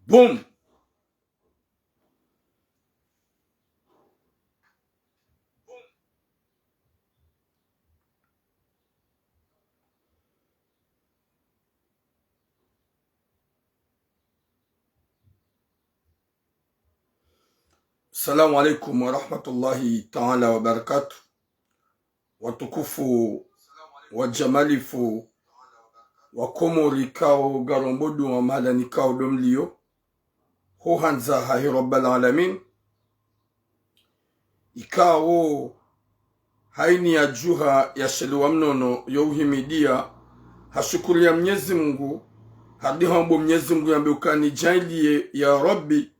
Boom. Assalamu alaikum wa rahmatullahi ta'ala wa barakatuh. Watukufu wa jamalifu wa komori kao garombodu wa malani kao domlio ho hanza hahi rabbal alamin ikao haini ya juha ya sheliwa mnono yauhimidia hashukuri ya Mwenyezi Mungu hadi hambo Mwenyezi Mungu yambeukani jailie ya Rabbi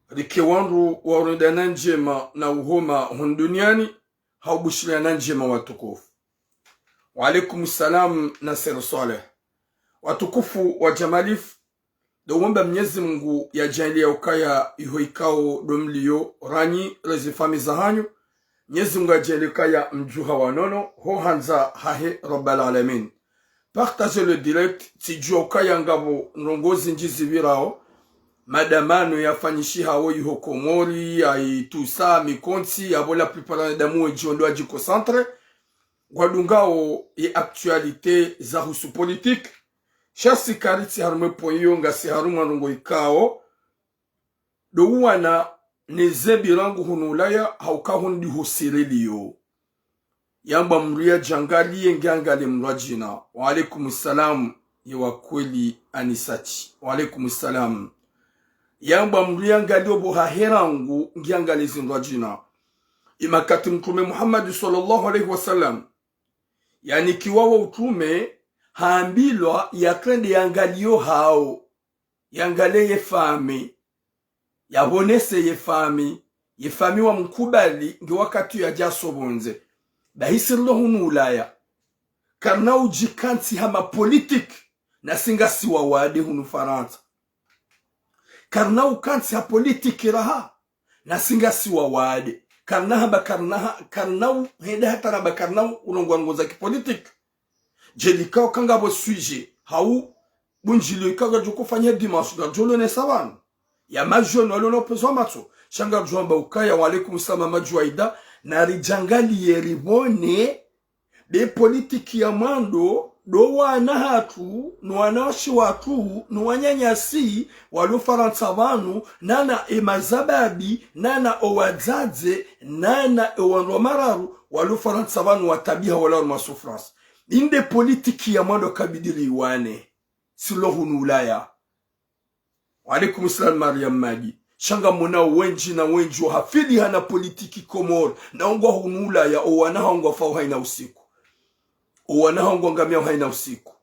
rikiwanru warundana njema na uhoma hunduniani haubushilia njema watukufu. Wa alaikum salam Nasir Saleh. Watukufu wa jamalifu dowomba Mwenyezi Mungu ya jailia ukaya ihoikao domlio ranyi rezifami za hanyu. Mwenyezi Mungu ya jailia ukaya mjuha wanono ho hanza hahe rabbal alamin. Partagez le direct tijua ukaya ngabo nrongozi njizi virao madamano yafanyishi hao yuho Komori ya tusa mikonti ya la plupart damu ejiondo ajiko centre gwadungao e actualité za husu politique chasi kariti harume poyonga si haruma nungo ikao do wana nezebi rangu hunulaya haukahundi husiriliyo yamba mria jangali ngangali mrajina. Wa alaikum salam ya kweli anisati. Wa alaikum salam yamba mria ngali obo haherangu ngiangali zinrajina imakati mtume Muhammad sallallahu alaihi wasallam yani kiwawa utume haambilwa yakrende yangalio hao yangale yefami yabonese yefami wa mkubali ngi wakati ya jasobonze bahisirlo hunu ulaya karna ujikanti hama politik na singa siwa wade hunu Faransa karna ukanti ha politiki raha na singa siwa wade karna haba karna hende hata raba karna unongwangoza kipolitik jelikao kangabo suije hau bunjilo ikaga joko fanya dimanche ga jolo ne sawan ya majo no lono pezo mato shanga jomba ukaya. Wa alaikum salam majuaida na rijangali yeribone de politiki ya mando do wana hatu no wanashi watu no wanyanyasi walu Faransa vanu nana emazababi nana owadzaze nana owanromararu walu Faransa vanu watabiha wala masufrance inde politiki ya mando kabidili iwane silo hunu ulaya. Wa alaikum salam Mariam Madi shanga muna wenji na wenji wa hafidi hana politiki Komori na ungwa hunu ulaya owana hangwa fau haina usiku owana hangwa ngamia haina usiku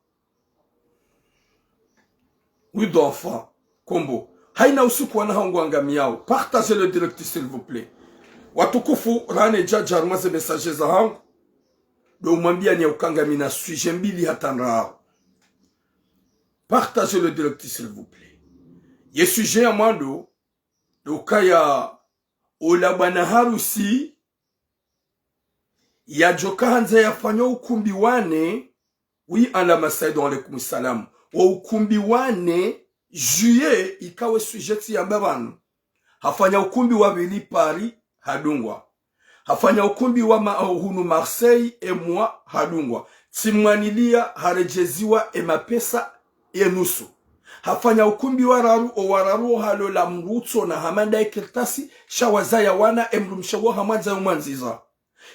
widofa kombo haina usiku wana hangwa ngamia. Partagez le direct s'il vous plaît. Watukufu rane jaja armaze messages za hangu do mwambia ni ukanga mina sujet mbili hatanra. Partagez le direct s'il vous plaît. Ye sujet amando do kaya ola bwana harusi ya joka hanza yafanya ukumbi wane wi ala masaidu alaikum salam wa ukumbi wane juye ikawe sujeti ya mbabanu hafanya ukumbi wa Vili Paris hadungwa hafanya ukumbi wa hunu Marseille emwa hadungwa timwanilia harejeziwa emapesa enusu hafanya ukumbi wararu o wararu halo la mruto na hamanda ikirtasi shawazaya wana emrumshawa hamadza umanziza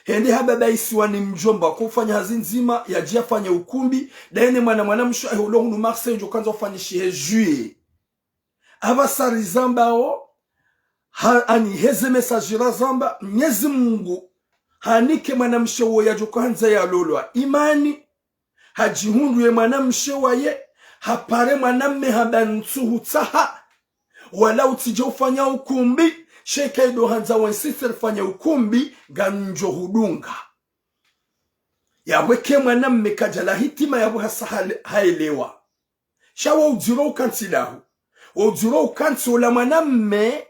hende hababa isiwa ni mjomba kufanya hazinzima ya jia fanya ukumbi daene mwana mshu aholo hunu Marseille njo kanza ufanya shihe juye avasari zamba o ani heze mesajira zamba Mwenyezi Mungu hanike mwana mshu ya jokanza ya lolwa imani hajihundu ye mwana mshu ye hapare mwanamme habantuhu taha wala utije ufanya ukumbi sheka ido hanza wansisir fanya ukumbi ganjo hudunga yaweke mwanamme kajala hitima yabu hasa hailewa shawa ujiro ukansilahu ujiro ukansi ula mwanamme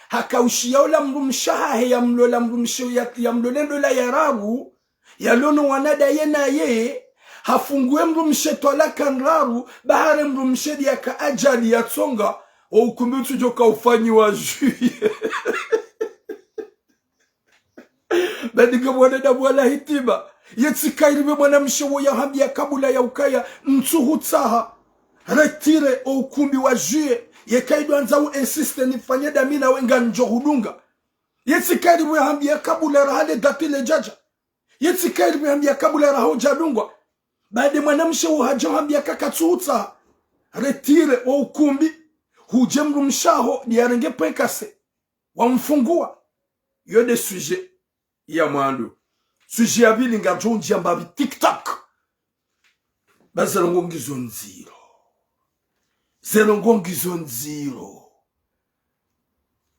hakaushia ula mrumshaha ya mlola mrumshu ya mlolendo la yarabu ya lono wanada yena ye hafungue mrumshe tola kanraru bahare mrumshe ya ka ajali ya tsonga ukumbi utujoka ufanyi wa juye Badiga mwana na mwana hitima yetsikairiwe mwana mshewo ya hambi ya kabula ya ukaya mtuhutaha retire ukumbi wa juye yekaidu anzau insiste nifanye damina wenga njohudunga yetsikairiwe hambi ya kabula rahale datile jaja yetsikairiwe hambi ya kabula raho jadungwa baade mwana mshewo haja hambi ya kakatuhutaha retire ukumbi hujemru mshaho diarenge penkase wamfungua yode sujet ya mwandu sujet ya vili nga jonji ya mbabi tiktak bazelongo ngizonziro zelongo ngizonziro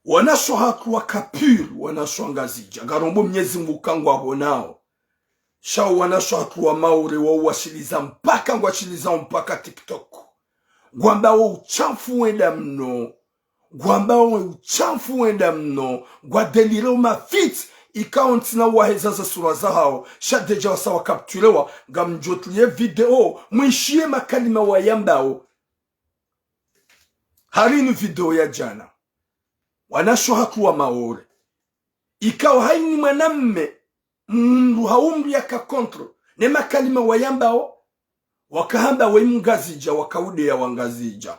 wanasho hatu wakapuru wanasho ngazija garombo mnyezi mbukangu abonao shao wanasho hatu wa maure wa uwashiliza mpaka tiktok gwamba wo uchafu wenda mno gwamba wo uchafu wenda mno gwa delire umafit ikaunti na waheza za sura zao shadeja wasa wakaptulewa nga mjotlie video mwishie makalima wa yambao harinu video ya jana wanasho hakuwa maore ikawa haini mwanamme mndu haumri ya kakontro ne makalima wa yambao wakahamba we mngazija wakaude ya wangazija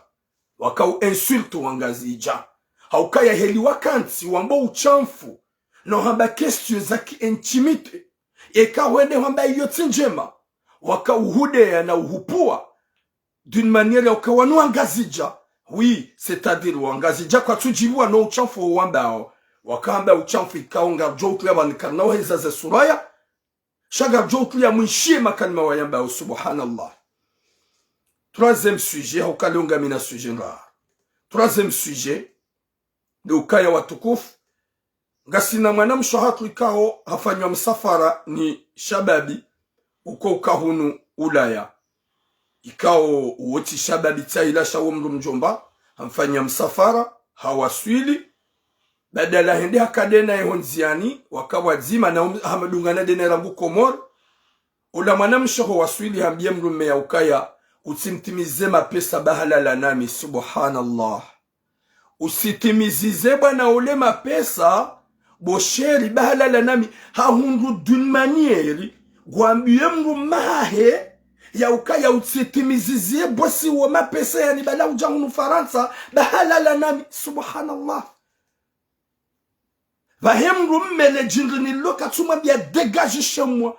wakau insulto wangazija haukaya heli wakanti wambo uchamfu no hamba question zaki intimite eka wende hamba yoti njema wakauhude ya na uhupua d'une manière wakawanu wangazija oui c'est-à-dire wangazija kwa tujiwa no uchamfu wambao wakahamba uchamfu ikaonga jotu ya wanikarna waheza ze suraya shaga jotu ya mwishie makalima wa yambao subhanallah. Troisième sujet, haukalunga mina sujet rare. Troisième sujet, de ukaya watukufu. Ngasina mwanamsho hatu ikao hafanywa msafara ni shababi. Uko ukahunu ulaya. Ikao uoti shababi taila shawumru mjomba. Hamfanya msafara, hawaswili. Badala hende hakadena ehonziani. Wakawa zima na hamadungana dene rambu komor. Ula mwanamsho hawaswili hambia mrume ya ukaya. Usimtimize mapesa bahalala nami subhanallah. Usitimizize bwana ule mapesa bosheri bahalala nami hahundu d'une manière gwambie mru mahe ya ukaya usitimizize bosi wa mapesa yani bala ujahunu Faransa bahalala nami subhanallah. Vahemru mmele jindrini loka tumabia dégage chez moi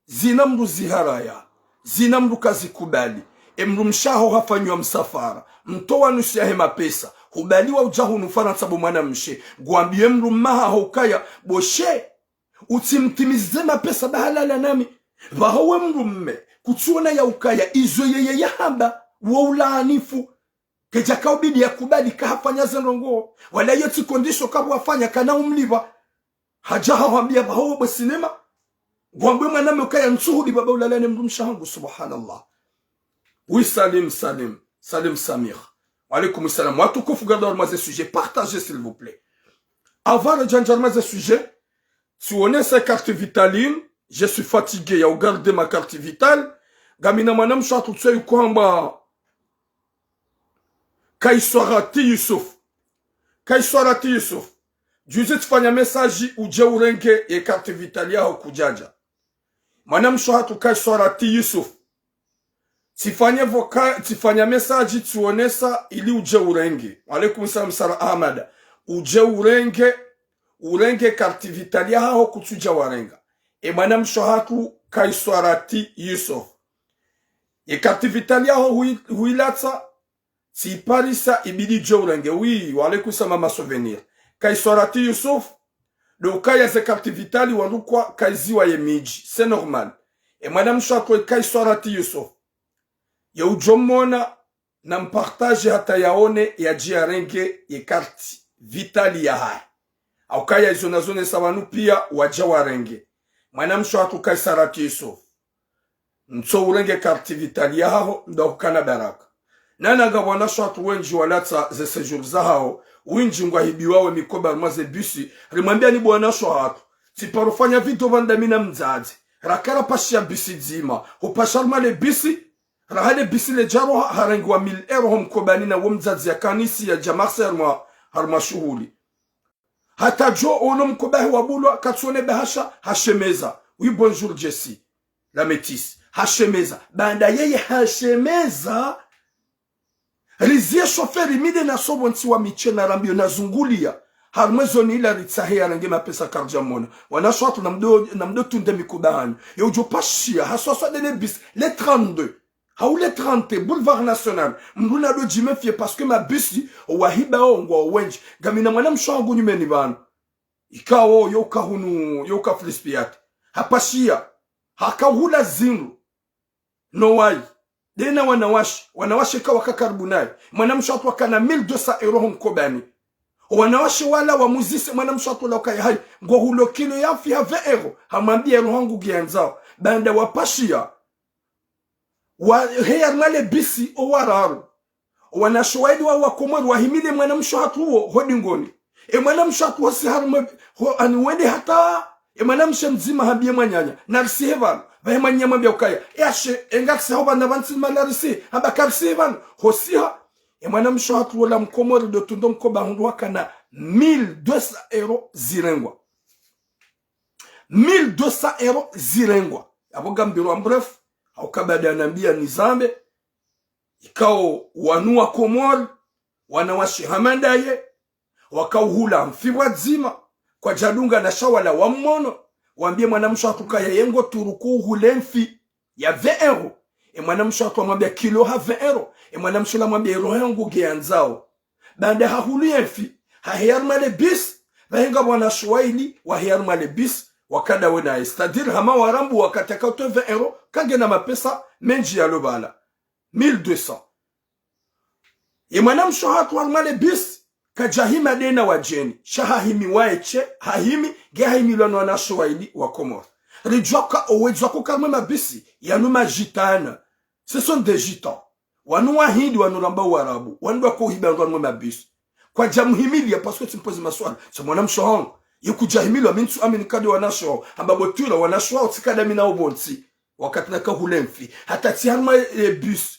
zinamru ziharaya zinamru kazi kubali emru mshaho hafanywa msafara mtoa nusu ya hema pesa hubaliwa ujahu nufana sabu mwana mshe gwambie mru maha hokaya boshe utimtimize mapesa bahalala nami vahowe mru mme kutuona ya ukaya izo yeye ya hamba waulaanifu keja kaubidi ya kubali kahafanya zenrongo wala yoti kondisho kabu wafanya kana umliva hajaha wambia vahowe basinema gwambie mwaname ukaya nsuhudi baba ulalane mru mshahangu subhanallah. Oui, Salim Samir. Alaykoum salam. Watukouf gardeur maze sujet. Partagez s'il vous plaît. Avant le janjar maze sujet, si on a sa carte vitaline, je suis fatigué. Y'a gardé ma carte vitale. Gamina manam chatu tse kwamba Kaiswarati Yusuf. Juzit fanya message uje urenge ye carte vitale yao kujaja. Manam chatu Kaiswarati Yusuf. Tifanya message tuonesa ili uje urenge. Alaykum salam Sara Ahmad. Uje urenge karti vitalia hao kutuja warenga. E manam shohatu Kaiswarati Yusuf. E karti vitalia hao huilata si parisa ibidi uje urenge. Oui, alaykum salam ma souvenir. Kaiswarati Yusuf do kaya ze karti vitali walukwa kaiziwa ye miji. C'est normal. E manam shohatu Kaiswarati Yusuf. Ya ujomona na mpartage hata yaone ya jiarenge ye karti vitali ya hai. Au kaya izonazone sabanu pia wajawarenge. Mwanamsho hatu Kaiswarati Yusuf. Nso urenge karti vitali ya hao ndakukana baraka. Nana gabwanasho hatu wenji walata ze sejur za hao. Winji ngwa hibiwawe mikoba maze busi. Rimambia ni bwanasho hatu. Siparufanya vitu vandamina mzazi. Rakara pashi ya bisi zima. Upasharma le bisi. rahale bisile jaro harangi wa 1000 euro mkobani na womzazi ya kanisi ya jamarse harma shuhuli hata jo ono mkobahi wabulwa katsone bahasha hashemeza oui bonjour Jessie la métisse hashemeza banda yeye hashemeza rizie shoferi mide na sobonti wa miche na rambio na zungulia harmwezo ni ila ritsahe ya rangi mapesa karja mona wanasho watu na mdo tunde mikubahani ya ujo pashia haswaswa dene bis le 32 haou le 30 boulevard national mluna do jimefie parce que ma bisi wahiba ongwa wenji gamina mwana mshangu nyumeni bana ikawo yoka hunu yoka flispiat hapashia hakahula zinru no wai dena wanawashi kawa kakaribu naye mwanamsho watu wakana 1200 euro mkobani wanawashi wala wa muzisi mwanamsho watu wala kaya hai ngo hulo kilo ya fi ha 20 euro hamambia euro hangu gianzao banda wapashia wa heya ngale bisi o wararu wanashwaidi wa wakomori wahimile mwanamsho watu huo hodingoni mwanamsho watu wasi harma aniwende hata mwanamsho mzima habie mwanyanya narisihevan vahema nyama bya ukaya yashe engatsi hoba nabansi malarisi haba karsivan hosiha mwanamsho watu wala mkomori do tundo mkoba hundu wakana 1200 euro zirengwa 1200 euro zirengwa aboga mbiro bref au kabada anambia nizambe ikao wanua komori wanawashi hamandaye wakauhula mfibwa zima kwa jadunga na shawala wa mmono wambie mwanamsho atukaya yengo turuku hulemfi ya 20 euro mwanamsho atumwambia kilo ha 20 euro mwanamsho la mwambia euro yangu geanzao banda hahulu yenfi hahiyarmale bis vahenga wana shwaili wahiyarmale bis wakada wena c'est-à-dire hama warambu wakataka 20 euro kage na mapesa menji ya lobala 1200 mwanamsho atumwambia bis kajahima dena wajeni shahahimi waeche hahimi gehahimi lwana wana shwaili wa Komoro rijwaka owejwako kalme mabisi yanuma gitana ce sont des gitans wanu wahindi wanu ramba warabu wanu wako hiba ngwa mabisi kwa jamhimilia parce que timpozi maswala so mwanamsho hong yukujahimilwa mintu amini kadi wanasho ambabotula wanashwa utikada mina obonti wakati naka hulemfi hata tiharma bus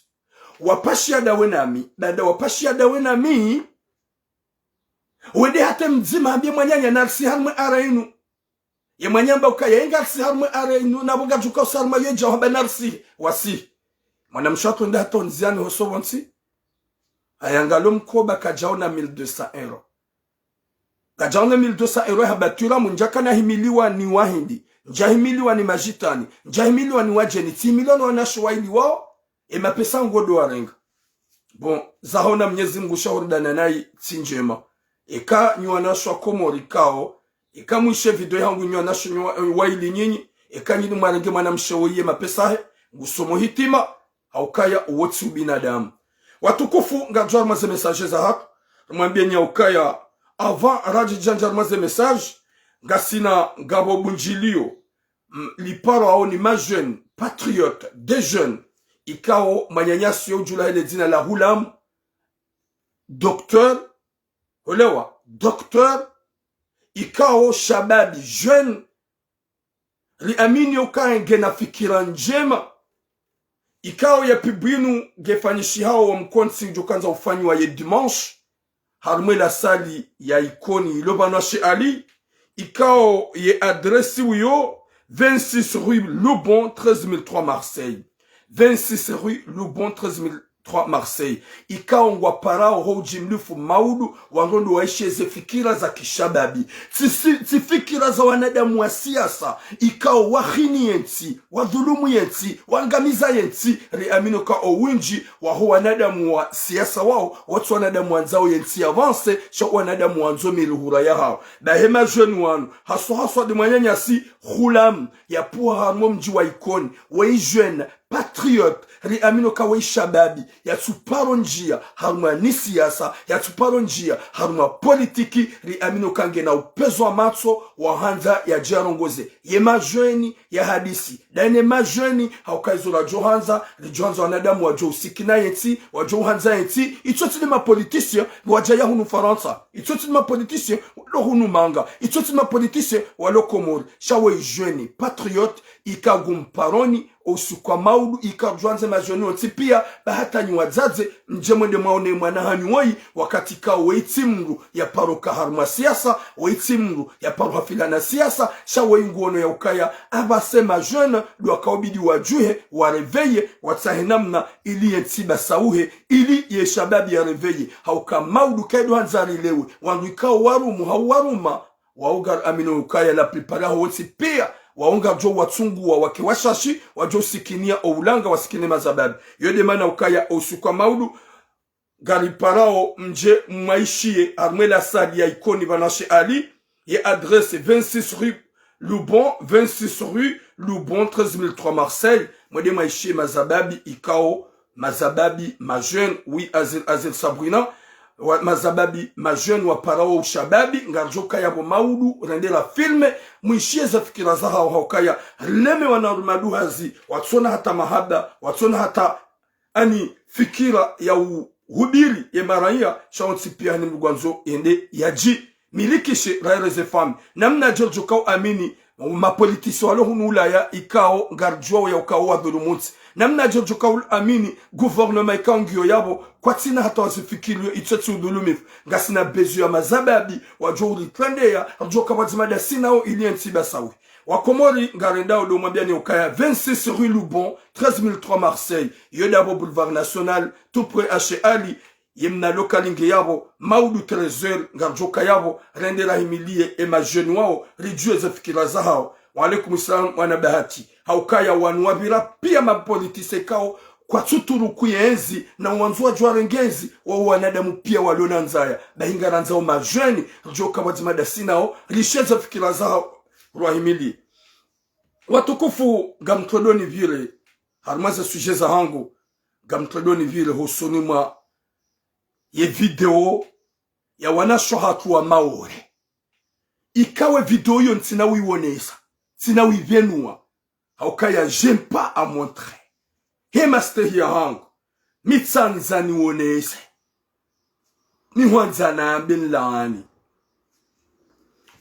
wapashia dawenami dada wapashia dawenami wende hata mzima ambie mwanyanya narsi harma arainu ye mwanyamba ukaya engarsi harma arainu nabuga juka usarma yeja waba narsi wasi mwanamshato nda hata onziani hosobonsi ayangalo mkoba kajaona 1200 euro kajaona 1200 euro habatura munjaka na himiliwa ni wahindi njahimiliwa ni majitani njahimiliwa ni wajeni timilioni wanashwaili wao mapesa ngodo warenga bon zahona mnyezi Mungu shaurida nai tinjema eka nywanashwa Komori kao eka mwishe video yangu nywanashwa waili nyinyi eka nyini mwarange mwanamshawiye mapesa he ngusomo hitima haukaya uwotsi binadamu watukufu ngajwa maze message za hapa mwambie nyaukaya avant raji janjar maze message ngasina ngabo bunjilio liparo ao ni ma jeune patriote des jeunes ikao manyanyasi ujula ile dina la hulam docteur olewa docteur ikao shababi jeune liamini ukaenge na fikira njema ikao ya pibinu gefanishi hao wa mkonsi njokanza ufanywa ye dimanche harmwe la sali ya ikoni ilobano she ali ikao ye adresi uyo 26 rue Loubon 13003 Marseille 26 rue Loubon 13003 Marseille ikao ngwa parao hoji mlifu maudu wangondo waisheze fikira za kishababi fikira za wanadamu wa siasa ikao wahini yenti wadhulumu yenti wangamiza yenti riamino ka owinji waho wanadamu wa siasa wao watu wanadamu wanzao yenti avance shako wanadamu wanzo miluhura ya hao bahema jeune wanu haswa de mwanyanyasi hulam ya puha harmo mji wa ikoni wei jeune patriote riamino ka wei shababi ya tuparo njia haruma ni siasa ya tuparo njia haruma politiki riamino kange na upezo wa matso wa hanza ya jarongoze ye majweni ya hadisi dane majweni haukaizola johanza rijohanza wanadamu wa josikina yeti wa johanza yeti itoti ma politicien wajaya hunu Faransa itoti ma politicien lo hunu manga itoti ma politicien wa lo Komori shawe jweni patriote ikagum paroni usukwa maudu ikajwanze majoni otipia bahata nyuadzaze njemwende maone mwana hanyuoi wakati kao weitimru ya paroka harma siasa weitimru ya paroka filana siasa shawe nguono ya ukaya abase majoni luakaobidi wajuhe wareveye watahenamna ili yetiba sauhe ili ye shababi ya reveye hauka maudu kaidu hanzari lewe wanduikao warumu hauwaruma waugar amino ukaya la preparaho otipia waonga jo watsungu wa wake washashi wajo sikinia oulanga wasikine mazababi yode mana ukaya osukwa maudu gari parao mje maishie armela sadi ya ikoni banashe ali ye adresse 26 rue Loubon 26 rue Loubon 13003 Marseille mwede maishie mazababi ikao mazababi ma jeune oui azil Sabrina mazababi ma jeune wa parao ushababi ngarjoka yabo maudu rendela filme mwishie za fikira za haukaya leme wanarumadu hazi watsona hata mahaba watsona hata ani fikira ya uhubiri ya maraia shaonsi pia ni mgwanzo ende yaji milikishe raire ze fami namna jorjokao amini mapolitisi walo hunulaya ikao ngarjwao ya ukao wa dhulumunti namna jorjokao amini gouvernement ikao ngiyo yabo kwa tina hata wasifikiri itsetsu dhulumifu ngasina bezu ya mazababi wajo ulitrendea joka wazimada sinao ili ntiba sawi wakomori ngarendao do mwabiani ukaya 26 rue Loubon 13003 Marseille yodabo boulevard national tout près H Ali yemna lokalinge yabo maudu trésor ngarjoka yabo rendera himilie ema jeune wao rijue za fikira za hao wa alaikum salam wana bahati haukaya wanwabira pia mapolitise kao kwa tuturu kuyenzi na wanzua jwarengezi wa wanadamu pia waliona nzaya bahinga nzao majeni joka wazimada sinao risheza fikira za hao ruahimili watukufu gamtodoni vile harmaza suje za hangu gamtodoni vile husuni mwa ye video ya wanasho hatu wa maore ikawe video yo ntina wiwonesa ntina wivenua haukaya j'aime pas à montrer he master ya hangu mitsanza niwonese niwanza na bilani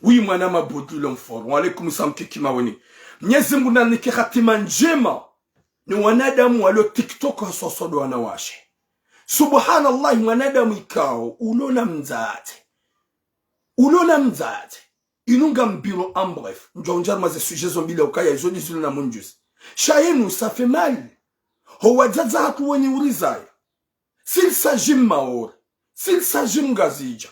wi mwana mabudulo mforo walaikum salam kikimawoni Mwenyezi Mungu nanike hatima njema ni wanadamu walio TikTok hasosodo wanawashe subhanallah mwanadamu ikao ulona mzate inunga mbiro en bref njonjar maze sujets zombile ukaya izodi zulu na munjus shayenu ça fait mal ho wajaza hatu wenye urizaya s'il s'agit maor s'il s'agit mgazija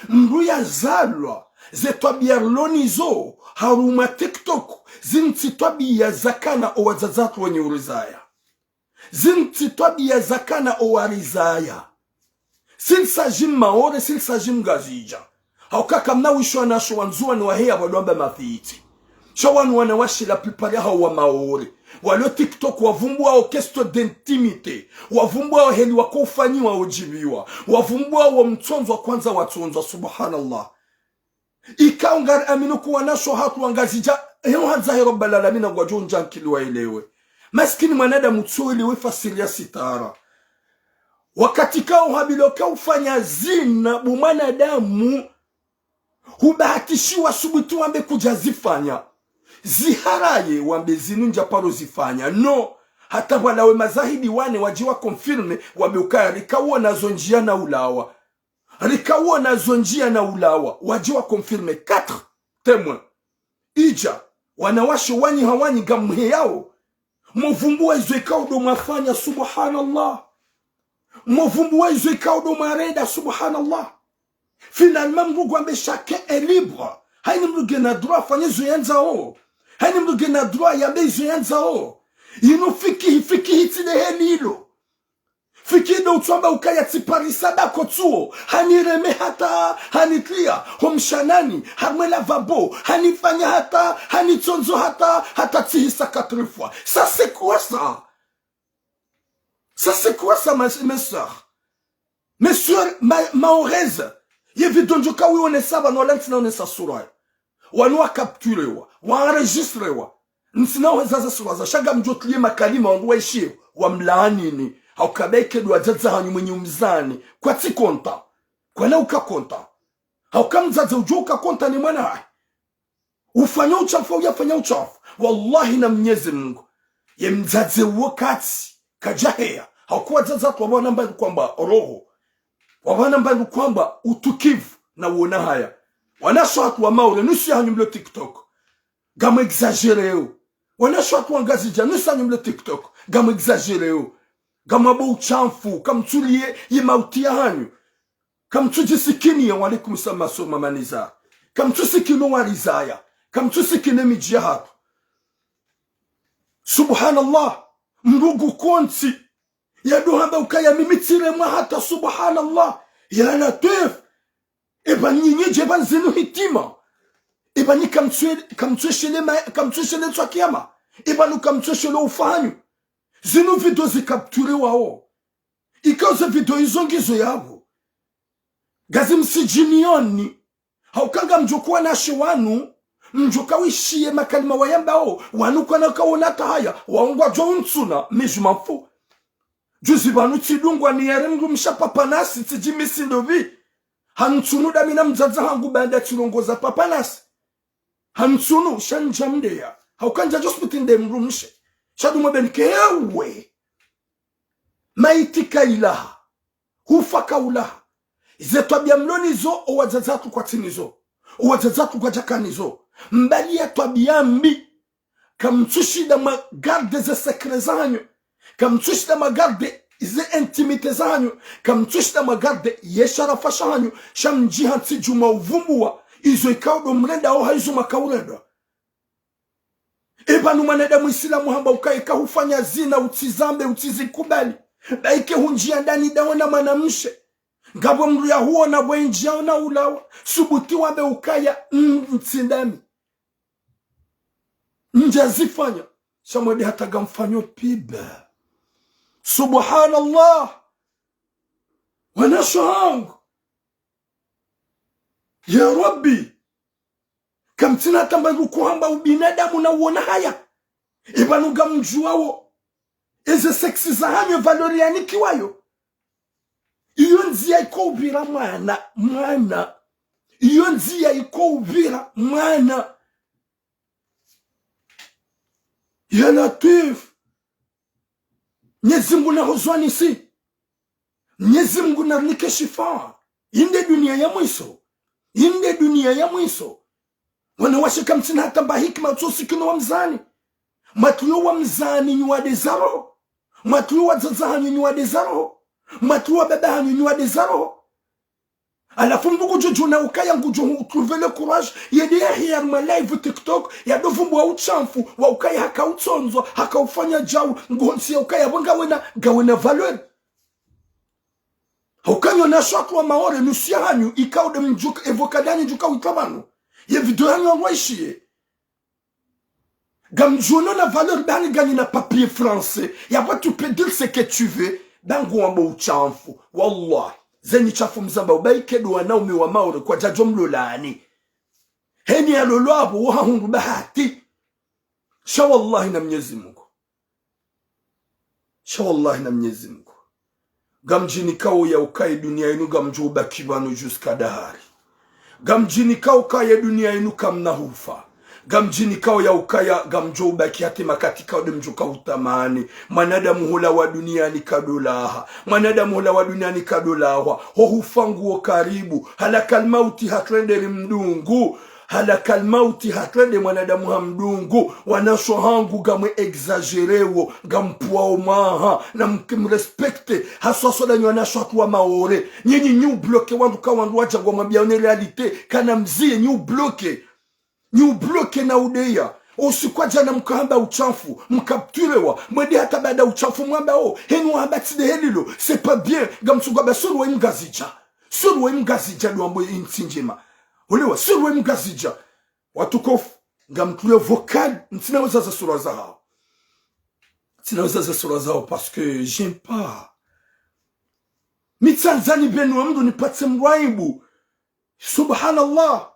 mruya zalwa zetwabia lonizo haruma TikTok zintitwabia zakana o wajaza hatu wenye urizaya zintitwabia zakana o warizaya s'il s'agit maor s'il s'agit mgazija haukaka mnawishwa na shwanzua ni wahea walomba mafiti shawanu wanawashi la plupart ya hawa maori walio TikTok wavumbua o kesto d'intimité wavumbua o heli wako ufanyiwa ujibiwa wavumbua o mtonzo wa kwanza watonzo subhanallah ikaungari aminu kuwa nasho hatu wangazija hiyo hadzahi rabbal alamin wa jonja kiliwa ilewe maskini mwanadamu tsoelewe fasili ya sitara wakati kao habiloka ufanya zina mwanadamu hubahatishiwa subutu wambe kujazifanya ziharaye wambe zinunja paro zifanya no hata walawe mazahidi wane wajiwa konfirme wambe ukaya rikawo na zonjia na ulawa wajiwa konfirme 4 témoins ija wanawashe wanyi hawanyi gamuhe yao mvumbua izo ikao do mafanya subhanallah mvumbua izo ikao do mareda subhanallah finalement mrugu ambe chacun est libre haini mrugu na droit fanye zoyenza o haini mrugu na droit yambe zoyenza o ino fiki hitine helilo fiki do utuamba ukaya tiparisa bako tuo hani reme hata hani clear homshanani hamela vabo hani fanya hata hani tonzo hata tihisa 4 fois ça c'est quoi mes soeurs maorez yevi donjoka wi onesaba no lantina onesa sura wanwa capturewa waenregistrewa nsina wezaza sura shaga mjotlie makalima ndo waishio wa mlaanini haukabeke do ajaza hanyu mwenye umzani kwa tikonta kwa na ukakonta haukamzaza ujoka konta ni mwana ufanya uchafu au yafanya uchafu wallahi na Mwenyezi Mungu ye mzaze wakati kajahea hakuwa zazatu wabana mbandu kwamba roho wabana mbandu kwamba utukivu na uona haya wanasho hatu wa maure nusu ya nyumlo TikTok gama exagereo wanasho hatu wa ngazija nusu ya nyumlo TikTok gama exagereo gama bo uchamfu kamtulie ye mauti ya hanyu kamtujisikini ya walikum samaso mamaniza kamtusikino warizaya kamtusikine mijia hatu subhanallah mrugu konti ya dohamba ukaya mimitire mwa hata subhanallah ya latif eba nyinyeje ban zinu hitima eba ni kamtweshele twa kiyama eba nu kamtweshele ufanyu zinu video zikapture wao ikaze video izongizo yabo gazi msijinioni haukanga mjokuwa na shiwanu mjoka wishie makalima wayambao wanuka na kaona tahaya waungwa jonsuna mijumafu juzi banu tidungwa ni yaremgu mshapapanasi tijimisi ndovi hansunu damina mzaza hangu banda tilongoza papanasi hansunu shanjamdeya haukanja jospitinde mrumshe shadu mwabenike ewe maitika ilaha hufaka ulaha izetwa biamloni zo owadzazatu kwa tinizo owadzazatu kwa jakanizo mbali ya twabiambi kamtushida magarde ze sekre zanyu kamtushida magarde ze intimite zanyu kamtushida magarde ye sharafa shanyu shamjihansi juma uvumbua izo ikaudo mrenda o haizo makaurenda ebanu maneda muislamu hamba ukaika hufanya zina utizambe utizikubali baike hunjia ndani dawana manamshe ngabo mru ya huo na bwenjia na ulawa subuti wabe ukaya mtsindami njazifanya shamwede hataga mfanyo piba subhanallah wanashangu ya rabbi kamtina tambangu kuhamba ubinadamu na uona haya ibanuga mjuwao eze seksi za hanyo valoriani kiwayo iyo nzia iko ubira mwana iyo nzia iko ubira mwana ya latif Mwenyezi Mungu na huzwani si Mwenyezi Mungu na rike shifa inde dunia ya mwiso wanawashika msina hata mba hikma utosikino wa mzani matuyo wa mzani nyuade zaro matuyo wa zazahanyu nyuade zaro matuyo wa bebahanyu nyuade zaro alafu mbugu jujuna ukaya nguju trouve le courage yede ya hiya ma live TikTok ya dovumbu wa uchamfu wa ukaya haka utonzo haka ufanya jau ngonsi ya ukaya bonga wena valeur ukanyo na shatu wa maore nusia hanyu ikaude mjuka evokadani juka utabanu ye video hanyu waishie gamjono na valeur bani gani na papier français ya what tu peux dire ce que tu veux bangu wambo uchamfu wallah zenyi chafu mzamba ubaikedo wanaume wa maore kwa jajo mlolani heni ya lolo hapo wahungu bahati shawallahi na Mwenyezi Mungu gamjini kao ya ukaye dunia inu gamjo bakibanu jusqu'à dahari gamjini kao kaya dunia inu kamna hufa gamjini kao ya ukaya gamjo baki hati makati kao demjuka utamani manadamu hula wa dunia ni kadolaha ho hufanguo karibu halakal mauti hatrende mdungu halakal mauti hatrende mwanadamu hamdungu wanasho hangu gamwe exagerewo gampuao maha na mkimrespekte haswaso da wanasho hatu wa maore nyinyi new bloke wandu kawandu wacha kwa mabiaone realite kana mzie new bloke na udeya usikwaja na mkahamba uchafu mkapturewa mwede hata baada uchafu mwamba henu wabatide helilo c'est pas bien gamsugaba suru wa imgazija duambo intinjima ulewa suru wa imgazija watukofu gamtule vocal ntinaweza za sura zao parce que j'aime pas mitsanzani benu wa mdu nipatse mraibu subhanallah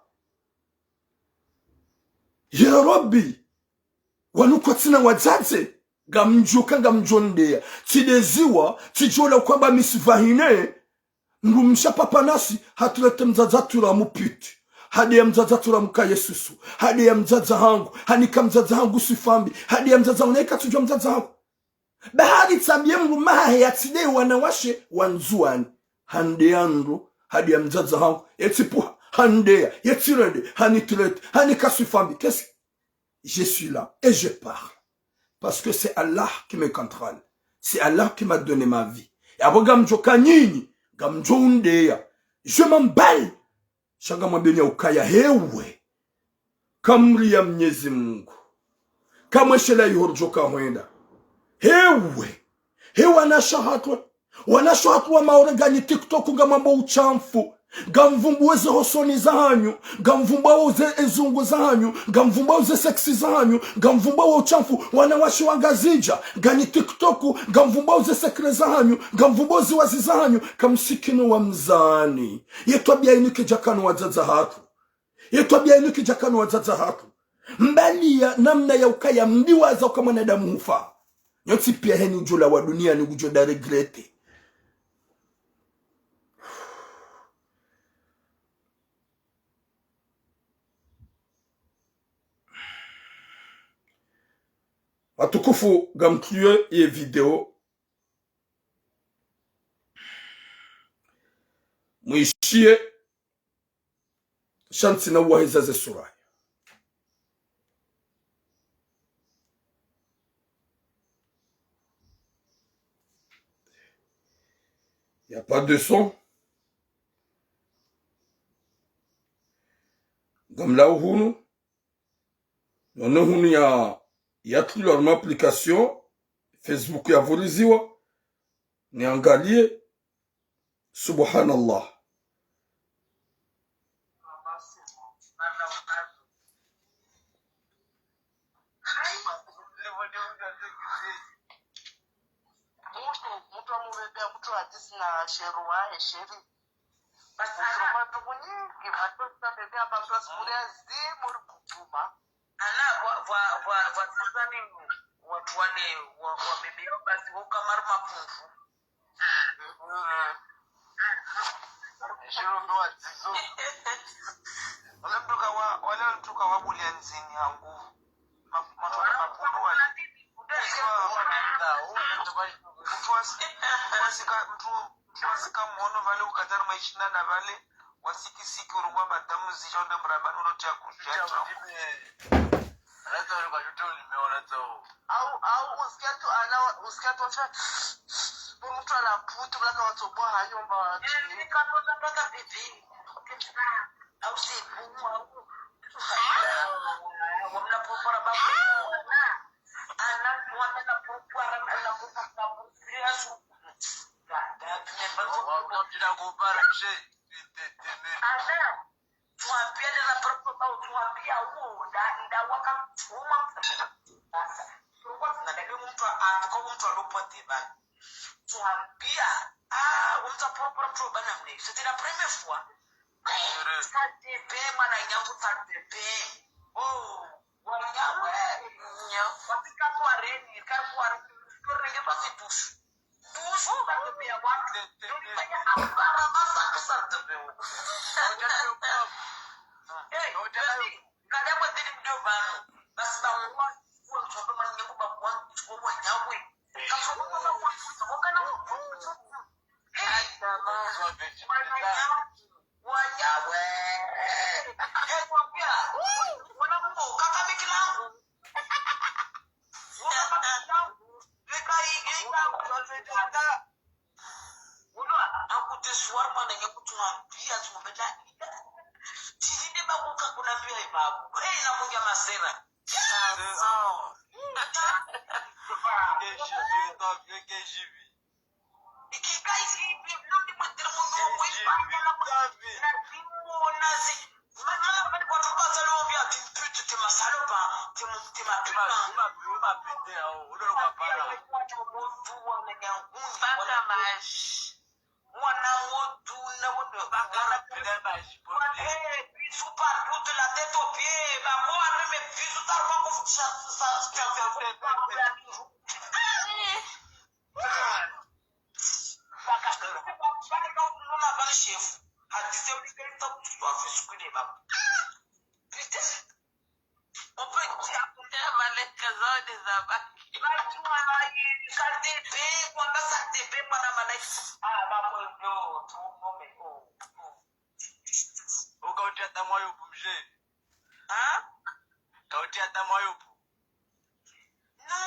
ya rabbi wanuko tina wazaze gamjuka gamjondea tideziwa tijola kwamba misivahine ngumsha papanasi hatulete mzazatura mupiti hadi ya mzaza turamuka Yesusu, hadi ya mzaza hangu, hanika mzaza hangu sifambi, hadi ya mzaza uneka tujua mzaza hangu. Bahari tabie mrumaha ya tide wanawashe wanzuani, hande yandu, hadi ya mzaza hangu, yetipuha, hande ya, yetirede, hanitrete, hanika sifambi. Qu'est-ce? Je suis là et je parle. Parce que c'est Allah qui me contrôle. C'est Allah qui m'a donné ma vie. Et après, gamjo kanyini, gamjo undeya. Je m'emballe. Shanga mabenya ukaya hewe. Kamri ya Mwenyezi Mungu. Kama shela yorjoka huenda. Hewe. Hewe wanashahatwa maoragani TikTok ngamambo uchamfu. Gamvumbuweze hosoni zanyu, gamvumbuweze ezungu zanyu, gamvumbuweze seksi zanyu, gamvumbuweze uchamfu wanawashi wangazija, gani TikToku, gamvumbuweze sekre zanyu, gamvumbuweze wazi zanyu, kamsikino wa mzani. Yetwabia inuki jakano wazaza hatu. Yetwabia inuki jakano wazaza hatu. Mbali ya namna ya ukaya mdiwaza kama nadamu hufa. Nyoti pia heni ujula wa dunia ni ujoda regrete. Watukufu gamtue ye video muishie shanti na wahizaze suraya. Y a pas de son. Gamla uhunu. Nono hunu ya leur application Facebook ya voliziwa niangalie. Subhanallah. Watu wale wabebe yao basi kama mapungu. Shiro ndo atizo. Wale mtuka wabulia nzini yangu. Mapungu wale. Mtu wasika mwono vale ukatari maishina na vale wasiki urungwa madamu zishonde mrabani unotia kushato. Anato wale kwa juto limeona tao. Au usikiatu wacha mtu anaputu blaka watoboa hanyomba watu. Nikatoza mpaka bibi. Au sipu au wamna popora babu. Anak wamna popora na popora serius. Tidak gubara mshe. Ana tuambia na propo au tuambia nda waka sasa tulikuwa tunadai mtu alopote bana tuambia mtu propo mtu bana mne c'était la première fois ça dépend mana nyangu ça dépend wanyawe katika kwa reni kwa reni basi tous ça dépend watu tulifanya hapana basa ça dépend kada kwa tini mdio bana basi bawa kwa mtu mwenye kubwa kwa nyawe kama kwa kana wanyawe wanambo kaka mikilangu akuteswar mana nyakutuambia tumebeta tizinde babuka kuna mbele babu na mungu ya masera ikikai hivi ndio mtira mungu wa Espanya na timu nazi maana bali kwa toka zalo vya timpute te masalopa tema pete au ule kwa para watu mtu wananyangunga maji mwana motu na wodo bakana pele maji bisu partout de la tête aux pieds ba moi même bisu tarwa ko chef hadithi ulikuwa mtu afisi kule baba baki. Najua KTP kwamba KTP mwana mana. Mambo ndio tu ngome. Ukautia tamoyo mje. Kautia tamoyo. No.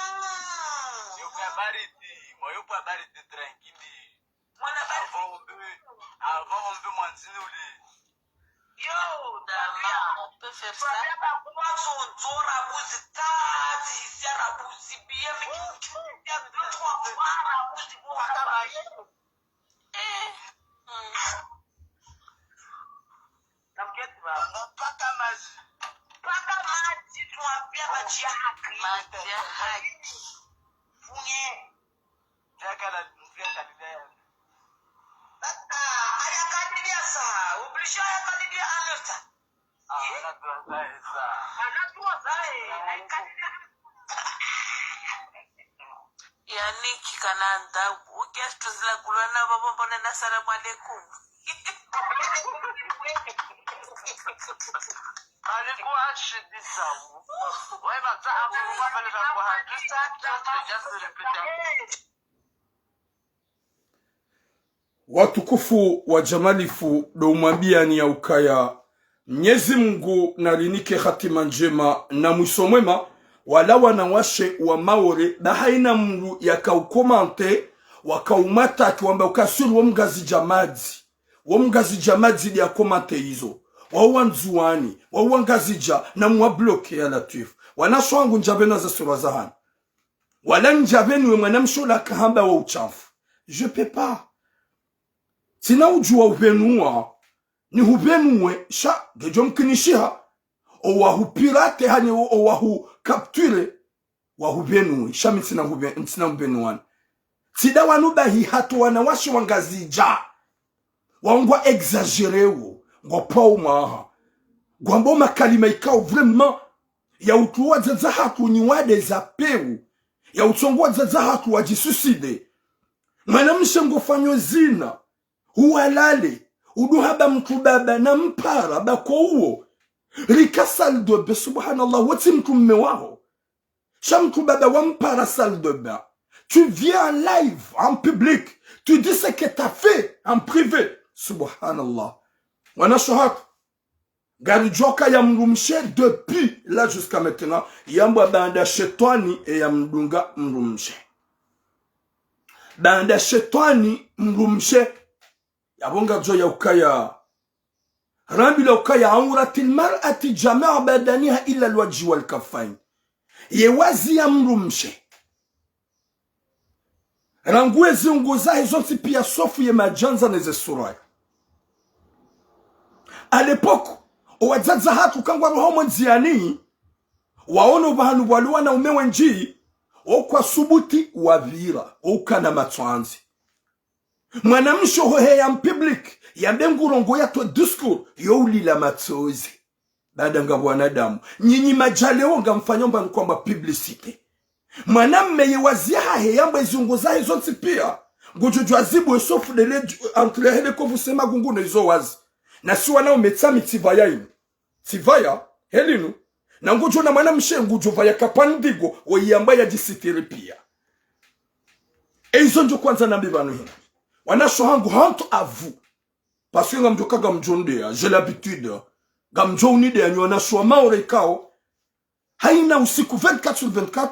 Yupo baridi, moyo pa baridi tranquille. Mwana baridi. Avant on peut mentir ule. Yo, dama, on peut faire ça. Baba kwa sonzora buzi tati, siara buzi biye miki. Ya bitwa kwa buzi kwa kama. Namketi ba. Paka maji. Paka maji tuambia maji ya haki. Maji ya haki. Funye. Jakala mfia kadidea. Ayakadidia sa. Ublisha ayakadidia anusa. Anatuwa zae sa. Anatuwa zae. Ayakadidia. Yani kikananda. Ukiasi tuzila kulwana babambone na salamu alaikum. Alikuwa shidi sawu. Wewe mtahamu mbele za kwa hakika just repeat. Watukufu wa jamalifu do umwambia ni ya ukaya Mwenyezi Mungu narinike hatima njema na mwisho mwema wala wanawashe wa maore da haina mru yakaukomante wakaumata kiwamba ukasuru wa mgazi jamadi dia komante hizo wawanzuani wawangazija na mwabloke ya latif wanaswangu njabena za sura zahani wala njabeni we mwanamshola kahamba wa uchafu je peux pas sina ujua ubenua ni hubenue sha gejo mkinishiha o wahupirate hani o wahu capture wahubenue sha mitsina ubenuani sida wanubahi hatu wanawashi wangazija wangwa exagereo ngwa pao maha gwambo makalima ikao vraiment ya utuwa zaza hatu niwade za peu ya utongwa zaza hatu wajisuicide mwanamshe ngofanyo zina huwalale uduhaba mtu baba na mpara bako uo rika saldobe subhanallah wati mtu mme wao sha mtu baba wa mpara saldobe tu viens en live en public tu dis ce que t'as fait en privé subhanallah wana shohat gari joka ya mrumshe depuis là jusqu'à maintenant yamba banda shetani e ya mdunga mrumshe banda shetani mrumshe yabonga jo ya ukaya rambi la ukaya auratil mar'ati jama'a badaniha illa alwajhi wal kaffain yewazi ya mrumshe rangue zunguza hizo pia sofu ye majanza neze surai à l'époque owazaza hatu kangwa roho nziani waona bantu walwana umewe nji okwa subuti wavira okana matwanzi mwanamsho hohe ya public ya bengurongo ya to discours yo ulila matsozi badanga bwanadamu nyinyi majaleo ngamfanyomba kwamba publicity mwanamme yewazia hahe yamba izunguza hizo pia ngujujwa zibu sofu dele entre hele ko vusema gunguna hizo wazi na si wana umetsami tivaya inu tivaya helinu na ngujo na mwana mshengu jova ya kapandigo oyamba ya jisitiri pia eizo njo kwanza nambi banu hina wana shohangu hantu avu parce que ngamjo kaga mjonde ya j'ai l'habitude ngamjo unide ya nyona shwa maore kao haina usiku 24/24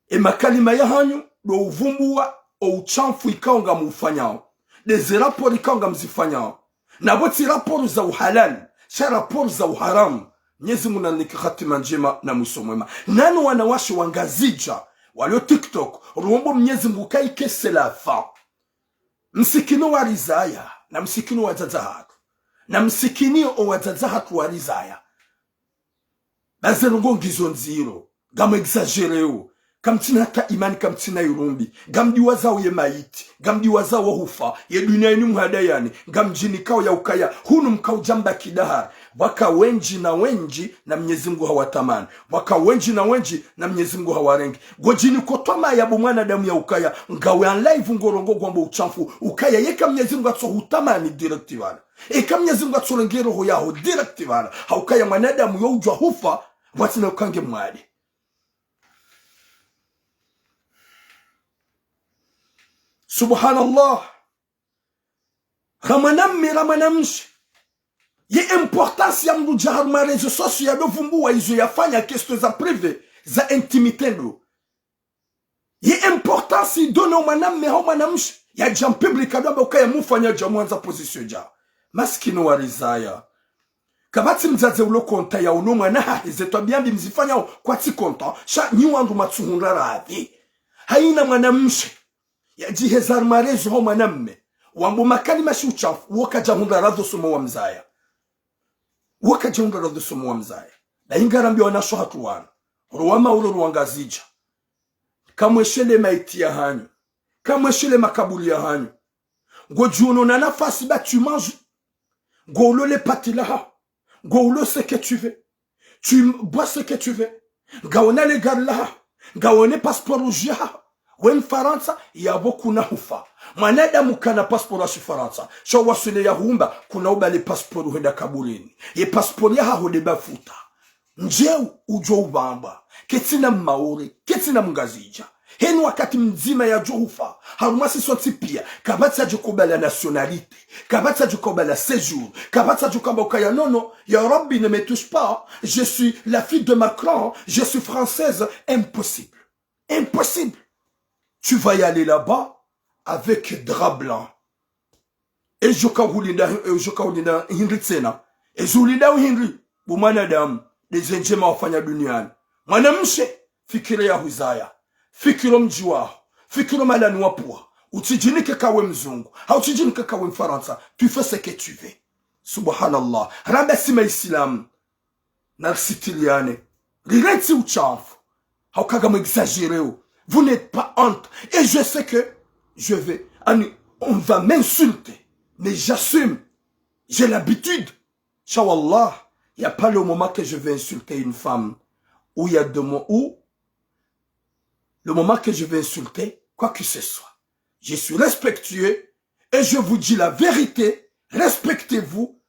e makalima ya hanyu do uvumbua o uchamfu ikao ngamufanyao des rapports ikao ngamzifanyao na boti raporo za uhalali sha raporo za uharamu Mwenyezi Mungu ananiki hatima njema na mwisho mwema nani wanawashi wangazija walio TikTok ruombo Mwenyezi Mungu kaikese la fa msikino wa rizaya na msikino wa zazahatu na msikinio wa zazahatu wa rizaya bazero ngizo nziro gama exagereo kamtina hata imani kamtina yurumbi gamdiwa zao ye maiti gamdiwa zao hufa ye dunia inu muhadayani gamjini kao ya ukaya hunu mkao jamba kidahar waka wenji na Mwenyezi Mungu hawatamani waka wenji na Mwenyezi Mungu hawarengi gojini kotoma ya bumwana damu ya ukaya ngawe an live ngorongo gwambo uchamfu ukaya yeka Mwenyezi Mungu atso hutamani directiva eka Mwenyezi Mungu atso ngero ho yaho directiva haukaya mwanadamu yo ujwa hufa watina ukange mwali subhanallah ramanamshi ye importance ya mdu jahar ma rezo sosio ya dovumbua izo yafanya kesto za prive za intimite ndo ye importance idone umanamme hao manamshi ya jam public adamba ukaya mufanya jamwanza position ja maskino warizaya kabati mzaze ulo konta ya unoma na hahize twabiambi mzifanya kwa ti konta sha nyiwandu matsuhunda ravi haina manamshi ya jihezar marezo hao manamme wambu makani mashi uchafu wakaja hunda radho sumo wa mzaya wakaja hunda radho sumo wa mzaya na ingarambi wanasho hatuwana ruwama uro ruwangazija kamweshele maiti ya hanyu kamweshele makabuli ya hanyu ngo juno na nafasi ba tu manges ngo ulo le patilaha ngo ulo ce que tu veux tu bois ce que tu veux ngaona le garlaha ngaone passeport ujiha wen Faransa ya boku na hufa mwanadamu kana passport wa Faransa sho wasile ya humba kuna ubale passport huenda kaburini ye passport ya hode bafuta njeu ujo ubamba ketina maori ketina mngazija henu wakati mzima ya johufa harumasi sonti pia kabata jukobala nationalité kabata jukobala séjour kabata jukamba ukaya nono ya rabbi ne me touche pas je suis la fille de Macron je suis française impossible impossible. Tu vas y aller là-bas avec drap blanc. Et je kaulina Henry tsena. Et zulida Henry bumanadamu les njema wafanya duniani. Mwanamshe fikira ya huzaya. Fikiro mjiwa. Fikiro malani wapua. Utijinike kawe mzungu. Hautijinike kawe mfaransa. Tu fais ce que tu veux. Subhanallah. Rambasima islam. Narsitiliane. Rireti uchafu. Haukaga m'exagéreo. Vous n'êtes pas honte. Et je sais que je vais... On va m'insulter. Mais j'assume. J'ai l'habitude. Inch'Allah, il n'y a pas le moment que je vais insulter une femme. Ou il y a deux mots. Ou le moment que je vais insulter, quoi que ce soit. Je suis respectueux. Et je vous dis la vérité. Respectez-vous.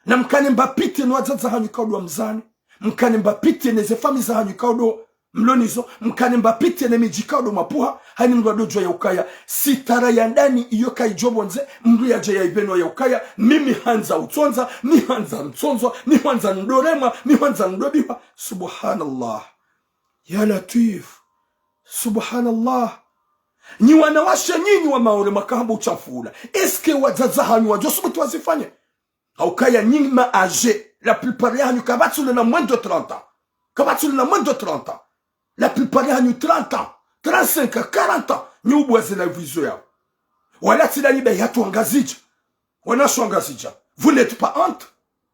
Na mkanemba pite noaza za hanyukaudo wa mzani. Mkanemba pite neze fami za hanyukaudo mlonizo mkanemba pite ne mijikaudo mapuha hani mrado jwa ya ukaya sitara ya ndani iyo kaijobonze mru ya jaya ibeno ya ukaya mimi hanza utonza ni hanza mtonzwa ni hanza ndorema ni hanza ndobiwa subhanallah ya latif subhanallah ni wanawasha nyinyi wa maore makahamba uchafula eske wazaza hanyu wajosubutu wazifanya aukaya nyinyi ma age la plupart ya hanyu kabatsule na moins de 30 ans kabatsule na moins de 30 ans. La plupart ya hanyu 30 ans, 35 ans, 40 ans. Ni ubuwaze na vizo yao. Wala tina nibe yatu angazija. Wanasho angazija. Vous n'êtes pas honte.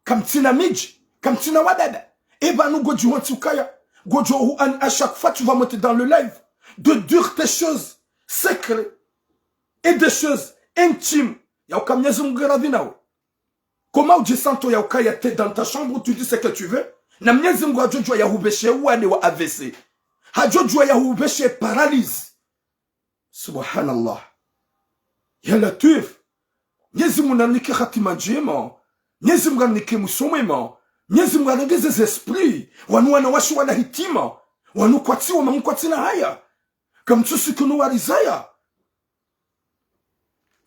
Kam tina miji. Kam tina wadada. Eba nou goji wanti ukaya. Goji ou an à chaque fois tu vas monter dans le live. De dire tes choses secrètes. Et des choses intimes. Yao kam nyezu mgeravi nao. Comment tu sens toi ya ukaya t'es dans ta chambre tu dis ce que tu veux. Na mnyezi mgwa jojo ya hubeshe uwane wa AVC. Hajojua ya hubeshe paralyse. Subhanallah. Ya latif. Nyezi munanike khatima njema. Nyezi munanike musomema. Nyezi munanegeze esprit. Wanu wanawashu wana hitima. Wanu kwati wa mamukwati na haya. Kamtusi kunu warizaya.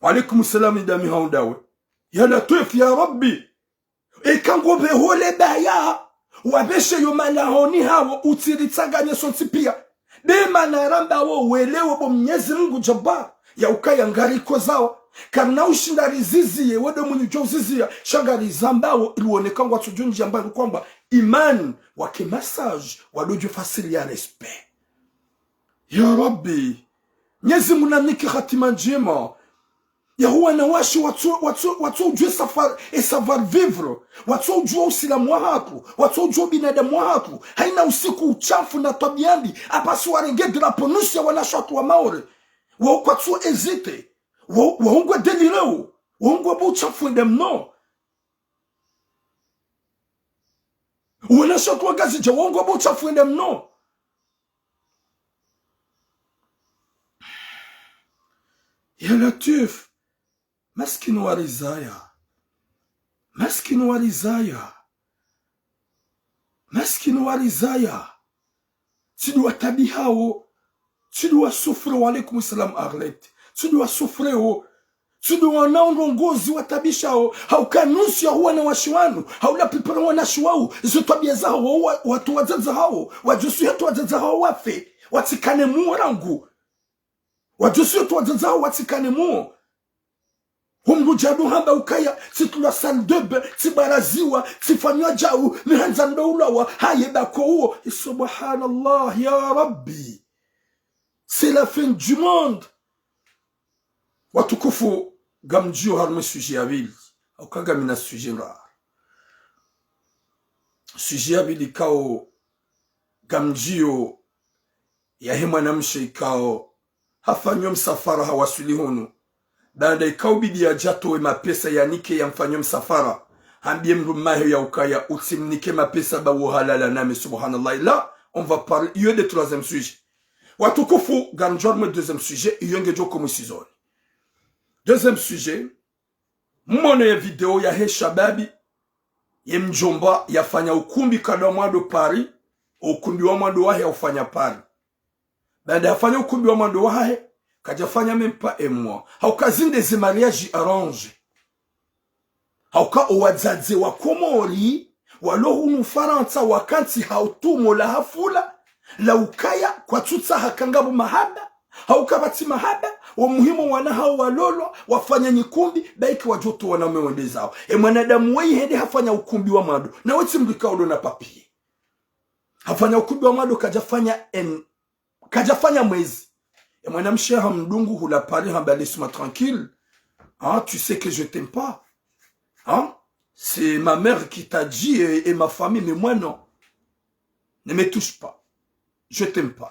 Wa alaikum salam idami haundawe. Ya latif ya rabbi. Ekangobe hole baya. Wabeshe yo malahoni hawo utiritaganye sonti pia. De manaramba wo welewo bo mnyezi Mungu jabbar. Ya ukaya ngariko zao. Karna ushinda riziziye wedo munyu joziziya. Shangari zambawo iluoneka ngwa tujunji ambayo kwamba imani wake massage wadojo fasili ya respect. Ya Rabbi. Nyezi munaniki khatima njema. Ya huwa na washi watu ujue safari e savoir vivre. Watu ujue usilamu wako. Watu ujue binadamu wako. Haina usiku uchafu na tabiandi. Apasi warenge drapo nusi ya wanasho watu wa maore. Watu ezite. Waungwe delireo. Waungwe bu uchafu endemno. Wanasho watu wa gazija. Waungwe bu uchafu endemno. Ya latif. Maskinu warizaya. Maskinu warizaya. Maskinu warizaya. Tidu watabi hao. Tidu wasufru wa alaikum salam Arlette. sudi wasufreo sudi wanaongozi watabishao haukanusi huwa na washiwanu haula pipara wanashiwau izo tabia zao watu wazaza hao wajusu yetu wazaza hao wafe watikane murangu wajusu yetu wazaza hao watikane muo humru jadu hamba ukaya situla saldebe tibaraziwa tifanywa jau mihanza ndoulawa hayeba kouo subhanallah ya rabbi c'est la fin du monde watukufu gamjio harme sujet abili au kagamina sujet rare sujet abili kao gamjio ya hema na mshe ikao hafanyo msafara hawasuli hono baada ikao bidi ya jato we mapesa ya nike ya mfanyo msafara hambie mrumahe ya ukaya utimnike mapesa bawo halala name subhanallah là on va parler il de troisième sujet watukufu gamjio harme deuxième sujet iyonge jo komu sizoni. Deuxième sujet, mmono ya video ya he shababi ye mjomba yafanya ukumbi kada mwado Paris, ukumbi wa mwado wahe ufanya Paris. Baada yafanya ukumbi wa mwado wahe, kajafanya même pas un mois. Hauka zinde ze mariage arrange. Hauka uwadzaze wa komori, walo hunu faransa wakanti hautumo la hafula, la ukaya kwa tutsa hakangabu mahaba. Hauka bati mahaba wa muhimu wana hao walolo wafanya nyikumbi baiki wajoto wanaume wende zao mwanadamu wei hende hafanya ukumbi wa mado na weti mlikaudo na papi hafanya ukumbi wa mado kajafanya mwezi mwanamshe hamdungu hula pari hamba laisse-moi tranquille tu sais que je t'aime pas c'est ma mère qui t'a dit et ma famille mais moi non ne me touche pas je t'aime pas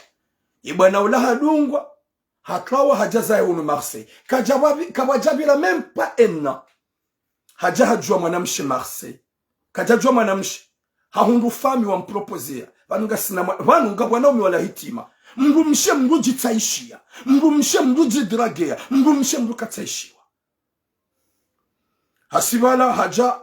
bwana ulaha dungwa hakawa hajaza ya unu Marseille kawajabila même pas enna hajajua mwanamshe Marseille kajajua mwanamshe hahundu fami wa mpropozea vanunga bwanaume wala hitima mrumshe mruji taishia mrumshe mruji dragea mrumshe mruka taishiwa hasibala haja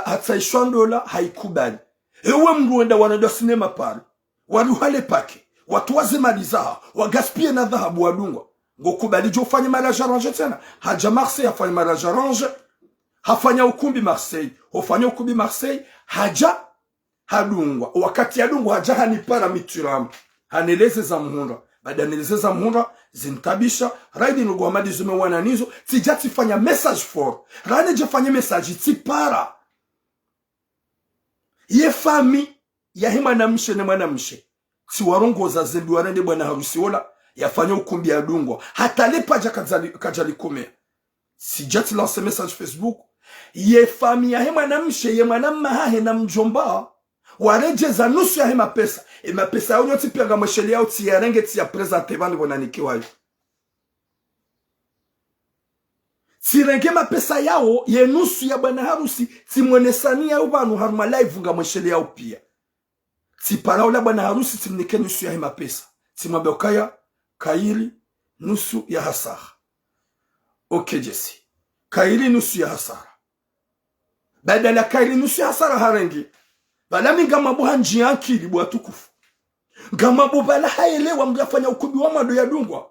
hataishwa ndola haikubali ewe mruenda wanadwa sinema pale waruhale pake watu waze mali zao wagaspie na dhahabu wadungwa ngokubali jo fanye mariage arrange tena haja Marseille afanye mariage arrange hafanya ukumbi Marseille hofanya ukumbi Marseille haja hadungwa wakati yadungwa haja hanipara mituram haneleze za muhunda baada neleze za muhunda zintabisha raidi nugo amadi zume wananizo tijati fanya message for rane je fanya message tipara ye fami ya hima na mshe na mwanamshe si warongoza zembi warende bwana harusi wala yafanya ukumbi ya dungwa hata lepa kajali kumea si jati lance message Facebook ye fami ya hema na mshe ye mwanamma hahe na mjomba wareje za nusu ya hema pesa mapesa yao nyoti pia gamasheli yao ti yarenge ti ya presente vani bonanikiwa yu sirenge mapesa yao ye nusu ya bwana harusi ti mwenesania ubanu haruma live gamasheli yao pia si paraula bwana harusi timnike nusu ya hema pesa timabekaya kaili nusu ya hasara okay Jesse kaili nusu ya hasara badala kaili nusu ya hasara harengi balami ngamabu hanji akili bwa tukufu ngamabu bala haelewa mgafanya ukumbi wa mado ya dungwa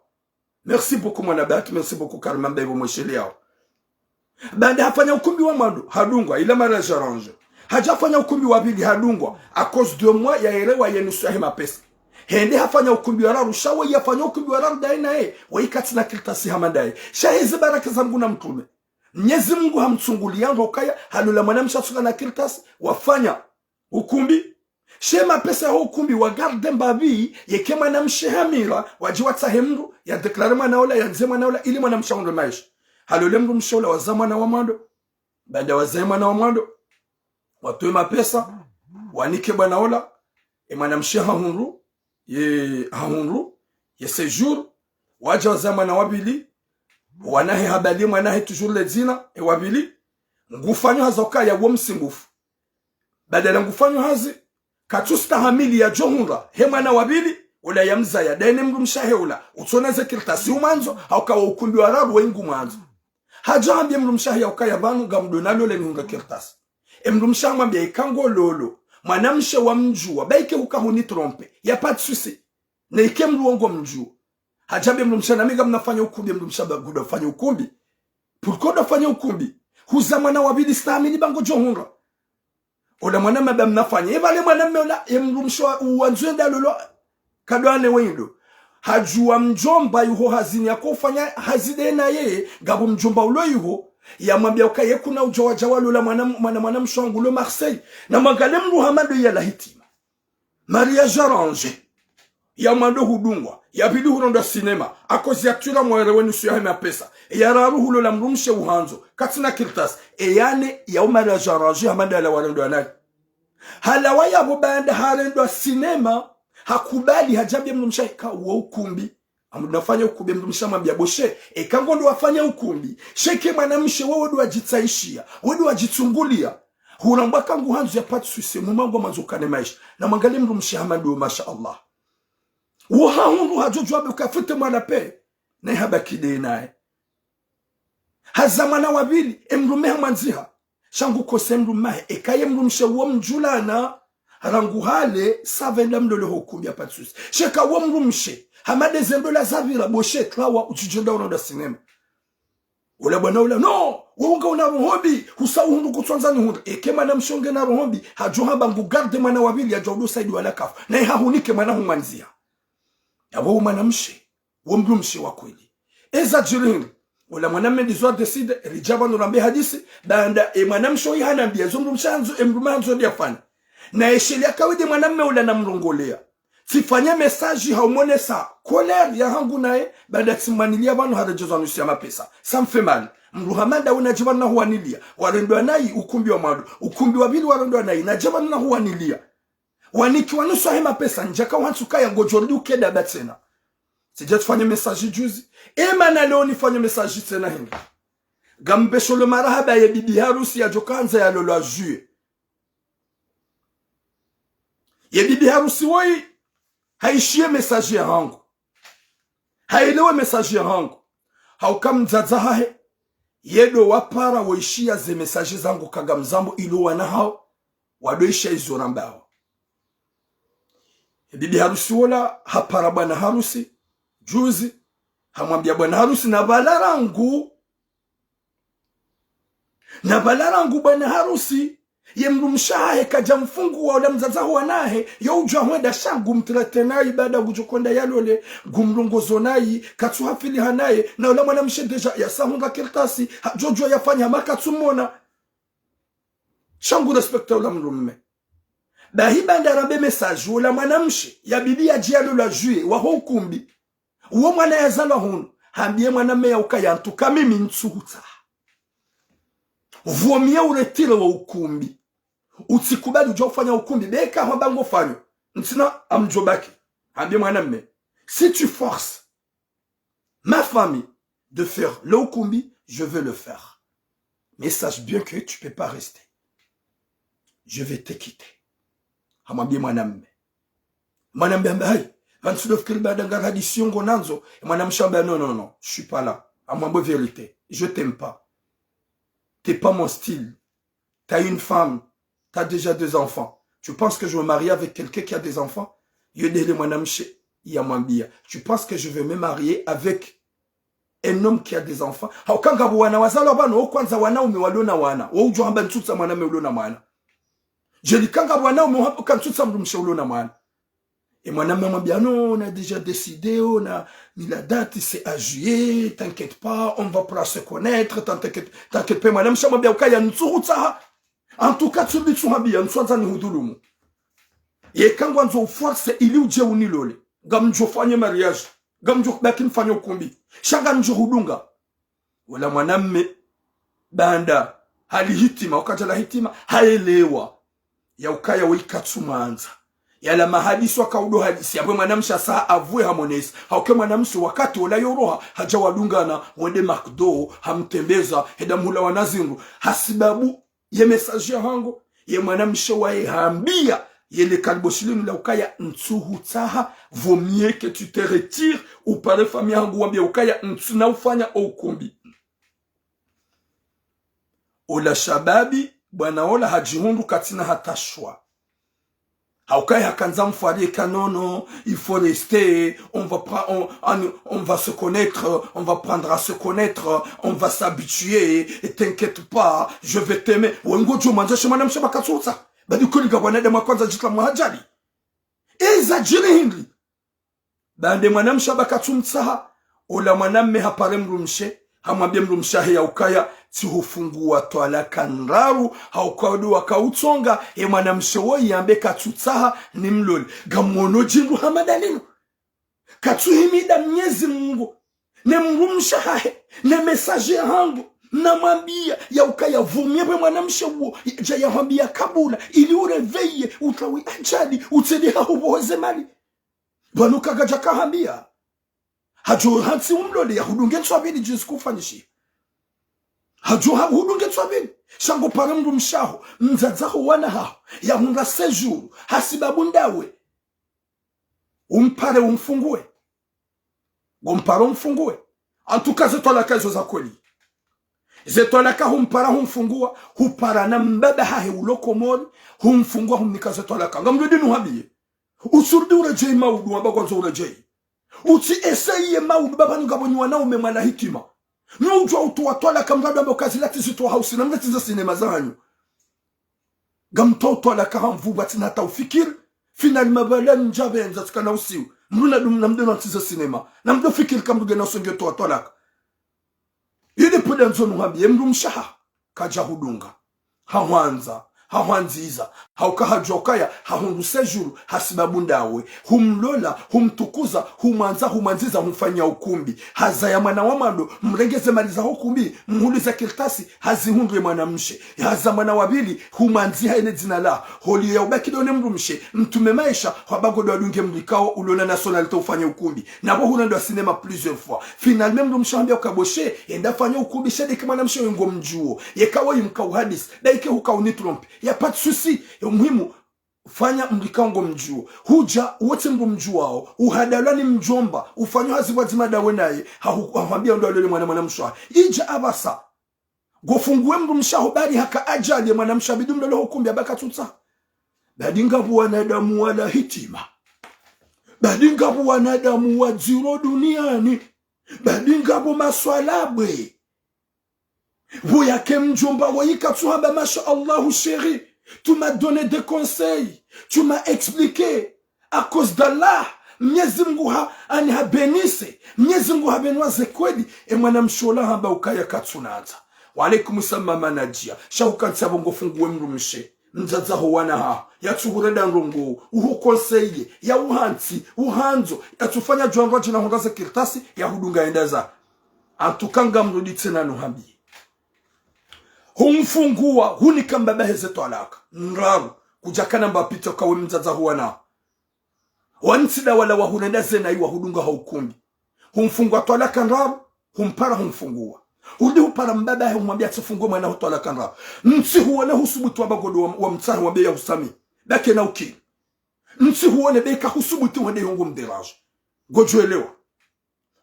merci beaucoup mwana baki merci beaucoup Karma mbebo mwesheli yao baada hafanya ukumbi wa mado hadungwa ila mariage arrange hajafanya ukumbi wa bili hadungwa a cause de moi ya elewa yenusu ya hema pesa hende hafanya ukumbi wa raru shawa yafanya ukumbi wa raru daina waikati na kiltasi hamadai shahizi baraka za mguna mtume Mwenyezi Mungu hamtsungulianga ukaya halula mwanamsha tsuka na kiltasi wafanya ukumbi shema pesa ya ukumbi wa garde mbabi yeke mwanamshe hamira wajiwa tahemru ya deklare mwanaola ya nze mwanaola ili mwanamsha ndo maisha halule mru mshola wazama na wamando baada wazama na wamando watoe mapesa wanike bwanaola mwanamshe hahunru ye séjour waja wazama na wabili wanahe habali mwanahe toujours le zina wabili ngufanyo hazoka ya womsingufu badala ngufanyo hazi katusta hamili ya johunra hemana wabili ula ya mza ya dene mru mshaheula utoneze kirtasi umanzo haukawa ukumbi wa rabu wengu mwanzo haja ambia mru mshahe ya ukaya vanu gamdonalo le nunga kirtasi mru mshahe mwambia ikango lolo mwanamshe wa mjua baike hukahuni trompe ya pat susi na ike mru ongo mjua Hajabe mrumsha na miga mnafanya ukumbi mrumsha baguda fanya ukumbi. Pourquoi fanya ukumbi? Huzamana wabili stamini bango johunra. Ola mwanama ba mnafanya. Evale mwaname ola mrumsha uwanzwenda lolo kadwane wendo. Hajua mjomba yuho hazini ya kufanya hazide na yeye gabu mjomba ulo yuho ya mwambia ukaye kuna ujawa jawalo la mwana mshwangu lo Marseille na mwangale mruhamado ya la hitima mariage arrangé ya mwando hudungwa ya bidi huronda sinema akozi ya tula mwereweni suya hema pesa ya raru hulo la mrumshe uhanzo katina kirtas yane ya mariage arrangé hamada ya la warendo anani halawa ya bubanda harendo sinema hakubali hajabi mrumsha wa ukumbi amnafanya ukumbi mrumsha mwambia boshe kango ndo wafanya ukumbi sheke mwanamshe wewe ndo wajitaishia wewe ndo wajitungulia huramba kangu hanzu ya patu suise mumango mazukane maisha na mwangalie mrumsha hamadu masha Allah uha hundu hajojwa ukafute mwana pe na habaki de naye hazamana wabili emrumeha manziha shangu kose mrumahe ekaye mrumsha uo mjulana rangu hale savenda mdole hukumbi ya patsusi sheka uo mrumshe hamade zendo la zavira boshe klawa uchijenda unaoda sinema ula bwana ula no uunga una rohobi husa uhundu kutswanza ni hundu kema na mshonge na rohobi hajoha bangu garde mana wabili ya jaudu saidi wala kafu na hahunike mana humanzia ya wao manamshe uo mrumshe wa kweli eza jirini ula mwaname dizwa deside rijaba nurambe hadisi baanda manamsho hii hana mbia zumrumshanzo emrumanzo diafani na eshelia kawide mwanamme ula na mrongolea tifanya message haumone sa colère ya hangu nae baada tsimanilia bano harajezo anusia mapesa ça me fait mal mruhamanda unajiba na huanilia warendo nai ukumbi wa madu ukumbi wa bili warendo nai najiba na huanilia waniki wanusa hema pesa njaka wansuka ya ngojordi ukeda batsena sije tufanye message juzi emana leo nifanye message tena hinga gambe sholo marahaba ya bibi harusi ya jokanza ya lolo juillet ye bibi harusi woi haishie message ya hangu hailewe message ya hangu haukam mzaza hahe yedo wapara waishia ze message zangu kaga mzambo ilo wana hao wadoisha izo rambao ye bibi harusi wala hapara bwana harusi juzi hamwambia bwana harusi na balarangu bwana harusi ye mrumshahe kaja mfungu wa ule mzaza huwa nahe yo ujwa mwenda shangu mtiratenai baada kujokonda yalole gumrungozo nai katu hafili hanaye na ule mwana mshendeja ya sahunga kirtasi jojo yafanya makatumona shangu respekta ule mrumme bahi banda rabe message ule mwana mshe ya bibi ya jialo la juye wa hukumbi uo mwana ya zala hunu hambie mwana meya ukayantuka mimi nsuhuta vomia uretile wa ukumbi utikubali uja ufanya ukumbi beka habango fanyo ntina amjobaki ambie mwanamme si tu forces ma famille de faire le ukumbi je vais le faire mais sache bien que tu peux pas rester je vais te quitter hamwambie mwanamme ambaye vansudof kilba danga tradition gonanzo mwanamshamba non je suis pas là à moi vérité je t'aime pas. T'es pas mon style. T'as une femme. T'as déjà 2 enfants. Tu penses que je vais me marier avec quelqu'un qui a des enfants? Tu penses que je vais me marier avec un homme qui a des enfants? Je dis et mon ami m'a dit, non, on a déjà décidé, on a mis la date, c'est à juillet, t'inquiète pas, on va pouvoir se connaître, t'inquiète pas, madame, je m'a dit, en tout cas, tu me dis, et quand on a force, il y a eu un lole, gam jo fanye mariage, gam jo bakin fanye kumbi, chagan jo hudunga, wala mwaname, banda, hali hitima, wakajala hitima, haelewa, ya ukaya wikatsumanza. Yala mahadisi wakaudo hadisi ya mwanamsha saa avue hamonesi hauke mwanamsi wakati wala yoroha haja wadungana wende makdo hamtembeza heda mhula wanazingu hasibabu ye message ya hango ye mwanamsha wae hambia yele kalboshilinu la ukaya ntuhu taha vaut mieux que tu te retires ou pare famille hangu wambia ukaya ntu na ufanya ukumbi ola shababi bwana ola hajihundu katina hatashwa Haukai hakanza mfari kanono, il faut rester, on va se connaître, on va prendre à se connaître, on va s'habituer, et t'inquiète pas, je vais t'aimer. Wengo jo manja shemana mshaba katsuta. Badi kuniga wanadema kwanza jitla muhajali. Eza jiri hindi. Bande mwana mshaba katsumtsaha, ola mwanamme hapare mrumshe, hamwambie mrumshahe ya ukaya, si hufungua twala kanraru, haukawadu wakautsonga, mwana mshewo yambe katsutsaha ni mloli. Gamono jindu hamadalinu. Katsuhimida Mwenyezi Mungu. Ne mrumshahe, ne mesaje hangu. Na mwambia ya ukaya vumiewe mwana mshewo, ya mwambia kabula, ili ureveye, utawi ajali, utedi hauboze mali. Banuka gajaka hambia. Hajo hansi umlole ya hudunge tswabili jinsi kufanishi. Hajo hudunge tswabili. Shango paremdu mshaho. Mzazaho wana hao. Ya hunga sejuru. Hasibabu ndawe. Umpare umfungue. Umpare umfungue. Antuka zetolaka hizo za kweli. Zetolaka humpara humfungua. Hupara na mbebe hahe uloko mori. Humfungua humnika zetolaka. Ngamdodi nuhabie. Usurdi urejei maudu wamba kwanza urejei. Uti eseye maudu baba ngabonyi wanaume mwana hikima. Nyujwa utuwatola kamrado ambo kazi lati zituwa hausi na mleti za sinema zanyu. Gamtotola kahamvu bati na taufikir. Final mabala njabe enza tukana usiu. Mruna mdo nanti za sinema. Na mdo fikir kamruge na usonge tuwatola. Yede pwede nzonu habi. Mdu mshaha. Kaja hudunga. Hawanza. Hawanziza, haukahajokaya, hahundu sejuru, hasibabu ndawe, humlola, humtukuza, humanziza, humfanya ukumbi, haza ya mwana wamando, mrengeze maliza ukumbi, mhuliza kirtasi, hazihundwe mwana mshe, haza mwana wabili, humanziha ene zinala, holi ya ubaki done mrumshe, mtume maisha, wabago do adunge mrikao, ulona nationalite ufanya ukumbi, na bohu nando wa cinema plusieurs fois, finalme mrumshe hambia ukaboshe, enda fanya ukumbi, shedeke mwana mshe wengo mjuo, yekawa yumkau hadis, daike hukau nitrompi, ya pati susi, ya muhimu, fanya mlikango mjuo. Huja, wote mbu mjuao, uhadalani mjomba, ufanyo hazibu wazima dawe naye, hawambia ndo alole mwana mshwa. Ija abasa, gofungue mbu mshaho bari haka ajali mwana mshwa, bidu mdolo hukumbi abaka tuta. Badingabu wanadamu wala hitima. Badingabu wanadamu wajiro duniani. Badingabu maswalabwe. Voyake mjomba wayika tuhamba masha Allahu chéri. Tu m'as donné des conseils. Tu m'as expliqué. À cause d'Allah. Mwenyezi Mungu ani habenise. Mwenyezi Mungu habenwa zekwedi. E mwana mshola hamba ukaya katsunaza. Wa alaikum salam manajia. Shaukansi abongo funguwe mrumishe. Mzazaho wana ha. Yatuhureda nrongo. Uhu konseye. Ya uhansi. Uhanzo. Yatufanya juanwa jina hongaze kirtasi. Ya hudunga endaza. Antukanga mrudi tena nuhambi. Humfungua, hunikamba baheze toalaka. Nraru, kujakana mbapita kawe mzaza huwana. Wansida wala wahunenda zena iwa hudunga haukumbi. Humfungua toalaka nraru, humpara humfungua. Udi hupara mbabahe humwambia tufungua mwana hutoalaka nraru. Nsi huwane husubutu wabagodo wa mtsahi wambia ya usami. Bake na uki. Nsi huwane beka husubutu wade yongo mderaji. Gojuelewa.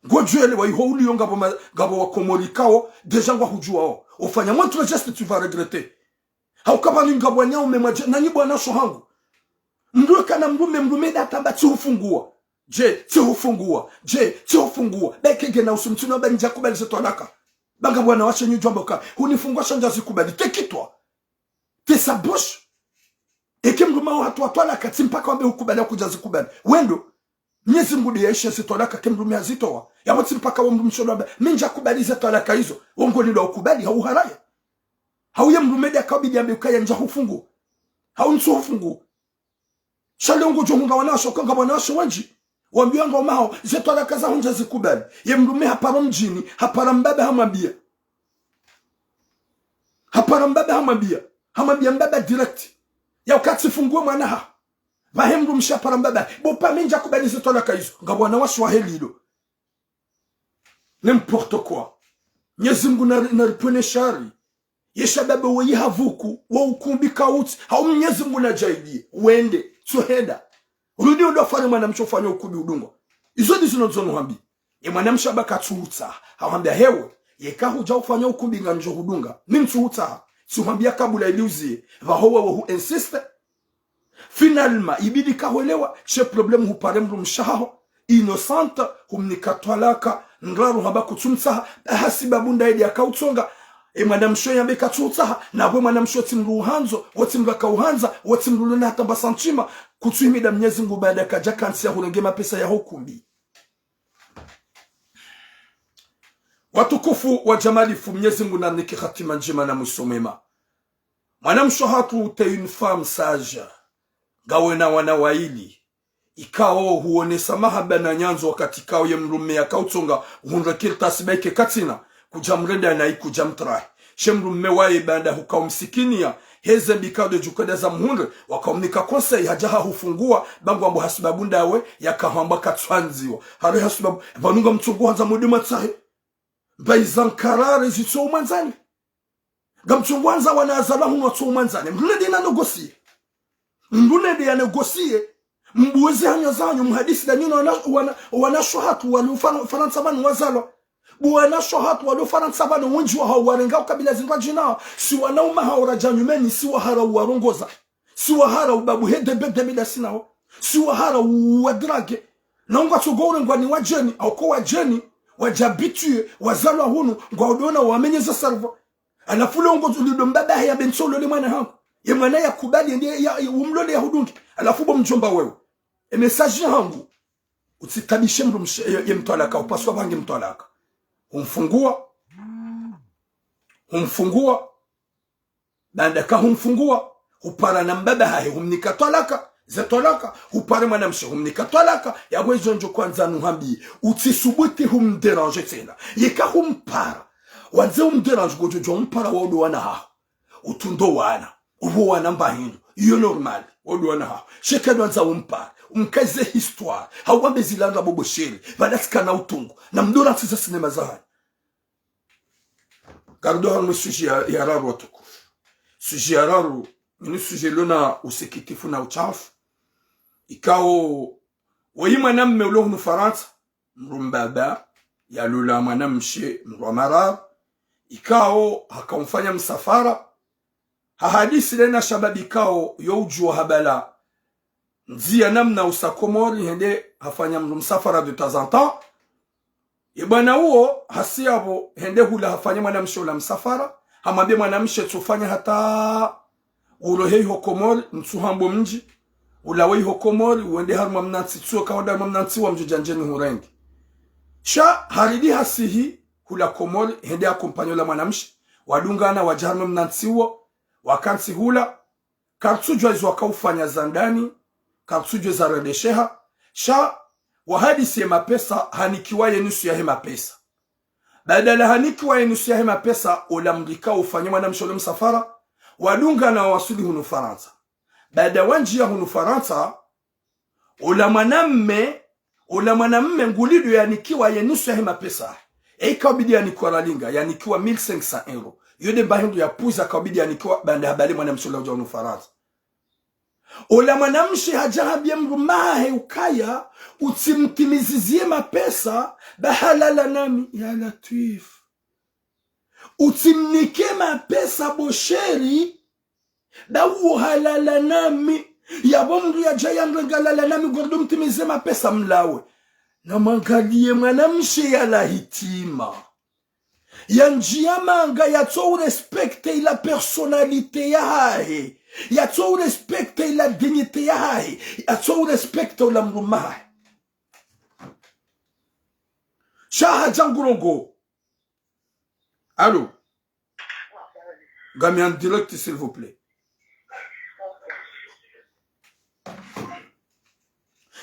Gojuelewa iho uli yonga gabo wa komori kao, deja ngwa hujuao. Ufanya montre geste tu vas regretter. Haukaba ngabwa nyao memaje nani bwana shohangu. Mnduwe kana mrume datamba ti hufungua. Ti hufungua. Bekege na usumtino ba nja kubali setwanaka. Banga bwana washe nyu jomboka. Hunifungua shanja zikubali. Tekitwa. Te sa bouche. Eke mrume hatu watwala kati mpaka wambe ukubali kuja zikubali. Wendo. Mwenyezi Mungu yaisha setwanaka kemrume azitoa. Ya wati mpaka wa mrumishono wambe. Minja kubali zetwanaka hizo. Wongo nilo ukubali hauharaya. Hauye mrumedi akabidi ambe ukaya nja hufungu. Haunsu hufungu. Shale ungo johunga wanasho kanga wanasho wanji. Wambiwanga umao zetwanaka za hunja zikubali. Ye mrume hapara mjini. Hapara mbabe hamabia. Hamabia mbabe direct. Ya ukati fungue mwanaha. Bahemru mshapara mbabe. Bopa minja kubali zetwanaka hizo. Ngabwana washo wa helilo. N'importe quoi. Mwenyezi Mungu naripone shari. Yesha baba weyi havuku. Wa ukumbi kauti. Hau Mwenyezi Mungu na jaidie. Wende. Tuhenda. Urudi ndo afanye mwana mchofanya ukumbi udungo. Izo dizo nozono hambi. Ye mwana mshabaka tuhuta. Hawambia hewe. Yeka huja ufanya ukumbi nga njo hudunga. Nimtuhuta. Tuhambia kabula iliuzie. Vahowa wahu insiste. Finalement, ibidi kaholewa, che problème hupare mru mshaho, innocente, humnikatwalaka, ngraru haba kutumsaha, hasiba bunda edi akautsonga, mwanamsho yambe katutaha, na we mwanamsho timru uhanzo, watimru akauhanza, watimru luna hata basanchima, kutuimida Mwenyezi Mungu baada kajakansi ya hulengema pesa ya hukumbi. Watukufu wa jamalifu Mwenyezi Mungu na niki khatima njema na musomema. Mwanamsho hatu ute une femme sage. Gawe na wanawaili. Ikao huonesa mahaba na nyanzo wakati kao ye mrume ya kautonga hunrakilta sibaike katina kujamreda na ikujamtrahi. She mrume wae banda hukao msikinia heze bikao de jukada za mhunre wakaumnika konsei hajaha hufungua bangu ambu hasibabunda we ya kahamba katwanziwa. Hari hasibabu vanunga mtungu hanza mudima tsahe. Baizan karare zitso umanzani. Gamtungu hanza wanazala huno tso umanzani. Mrunede na negosie. Mrunede ya negosie. Mbuwezi hanya zanyu mhadisi da nyuna wanasho hatu wali Faransa banu wazalo. Buwanasho hatu wali Faransa banu wenji wa hao warenga ukabila zingwa jina. Si wanauma hao rajanyu meni si wahara uwarongoza. Si wahara ubabu hede bede mida sinao. Si wahara uwadrage. Na unga tugore ngwa ni wajeni au kwa wajeni. Wajabitue wazalo hunu ngwa udona wamenyeza sarvo. Anafule ungo tulido mbaba ya bensolo le mwana hangu. Ye mwana ya kubali ya umlole ya hudungi. Alafu mjomba wewe. Message hangu usitabishe mru ye mtwalaka upaswa bangi mtwalaka. Humfungua bandaka humfungua upara na mbaba hae humnikatwalaka zetwalaka upare mwanamshe humnikatwalaka ya wejonjo kwanza nuhambi utisubuti humderange tena yeka humpara wanze humderange gojojo humpara waudu wana ha utundo wana ubu wana mbahindu iyo normal waudu wana ha shekadu wanza humpara umkaze histoire hawambe zilanga bobo sheri badasika na utungu na mdora tisa sinema zahani gardo hano sujet ya raru watukufu sujet ya raru ni sujet lona usikitifu na uchafu ikao wayi mwanamme ulohunu Faransa mrumbaba ya lula mwanamshe mrwamarar ikao hakamfanya msafara hahadisi lena shababi ikao youjua habala nzia namna usakomori hende hafanya msafara de temps en temps ibana huo hasiabo hende hula hafanya mwanamshe ula msafara hamwambie mwanamshe tufanya hata urohei hokomori msuhambo mji ulawei hokomori uende harma mnansi tsuo kawada mnansi wa mjujanjeni hurengi sha haridi hasihi hula komori hende akompanyola mwanamshe wadungana wajarma mnansi wa wakansi hula kartsujwa izo wakaufanya zandani kartsujwa za redesheha sha wahadisi ya mapesa hanikiwa yenusu ya hema pesa badala hanikiwa yenusu ya hema pesa ulamrika ufanya mwanamshe ule msafara wadunga na wasuli hunu Faransa baada wanji ya hunu Faransa ula mwanamme ngulido yanikiwa yenusu ya hema pesa ikabidi yanikiwa ralinga yanikiwa 1500 euro yode bahindu ya puza kabidi yanikiwa banda habali mwanamshe ule hunu Faransa ula mwanamshe hajahabia mrumahe ukaya utimtimizizie mapesa bahalala nami ya latif utimnike mapesa bosheri dawo halala nami ya bomru ya jayangalala nami gordo mtimizie mapesa mlawe na mangalie mwanamshe ya la hitima ya njiamanga ya to respecte la personnalité ya hae ya to respecte la dignité ya hae ya to respecte la mrumahe shaha jangurongo. Allô? Gami en direct s'il vous plaît.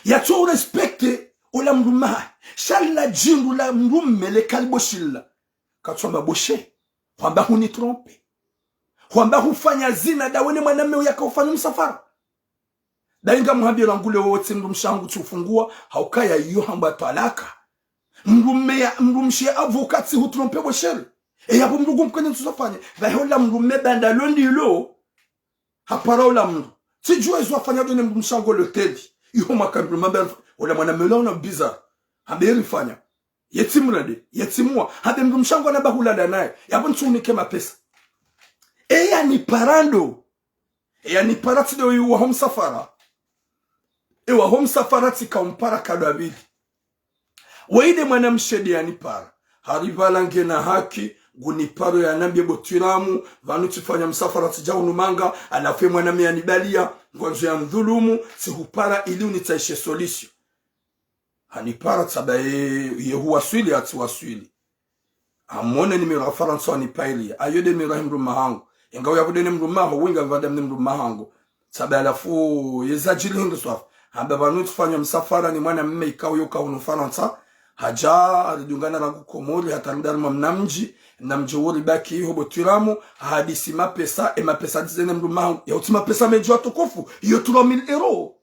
Ya to respecte la mrumahe shala jingu la mrume le kalboshilla katsoma boshe kwamba huni trompe kwamba hufanya zina dawene mwanamme uyakaufanya msafara dainga muhabira ngule wote mrumshangu tufungua haukaya iyo hamba talaka mrumshe avokati hutrompe boshere yapo mrugu mkwenye tusafanye vahola mrume banda londilo hapara ola mru tijua izo afanya done mrumshangu loteli iyo makabru mamba ola mwanamme lona bizarre haberi fanya yetimrade yetimua habe mrumshangu na bahula naye yapo ntunike mapesa eya ni parando yani parati do yu wa hom safara ewa hom safara tikampara kadabili waide mwanamshedi yani para harivalange na haki guniparo ya nambie botiramu vanu tifanya msafara tijau numanga alafe mwanami ya nibalia ngwanzo ya mdhulumu sihupara ili unitaishe solisio hanipara taba yehu waswili ati waswili amone ni mira faransa wanipaili ayode mira mrumahangu ingawa yabudene mrumaho winga vadamne mrumahangu taba alafu yezajili hindu swafu hamba vanu tifanya msafara ni mwana mme ikaw yoka unu faransa haja alijungana na Komori hatamdana mnamji na mjowori baki hiyo botiramu hadisi mapesa mapesa dizene mrumahangu ya utima pesa mejo atukufu iyo 3000 euro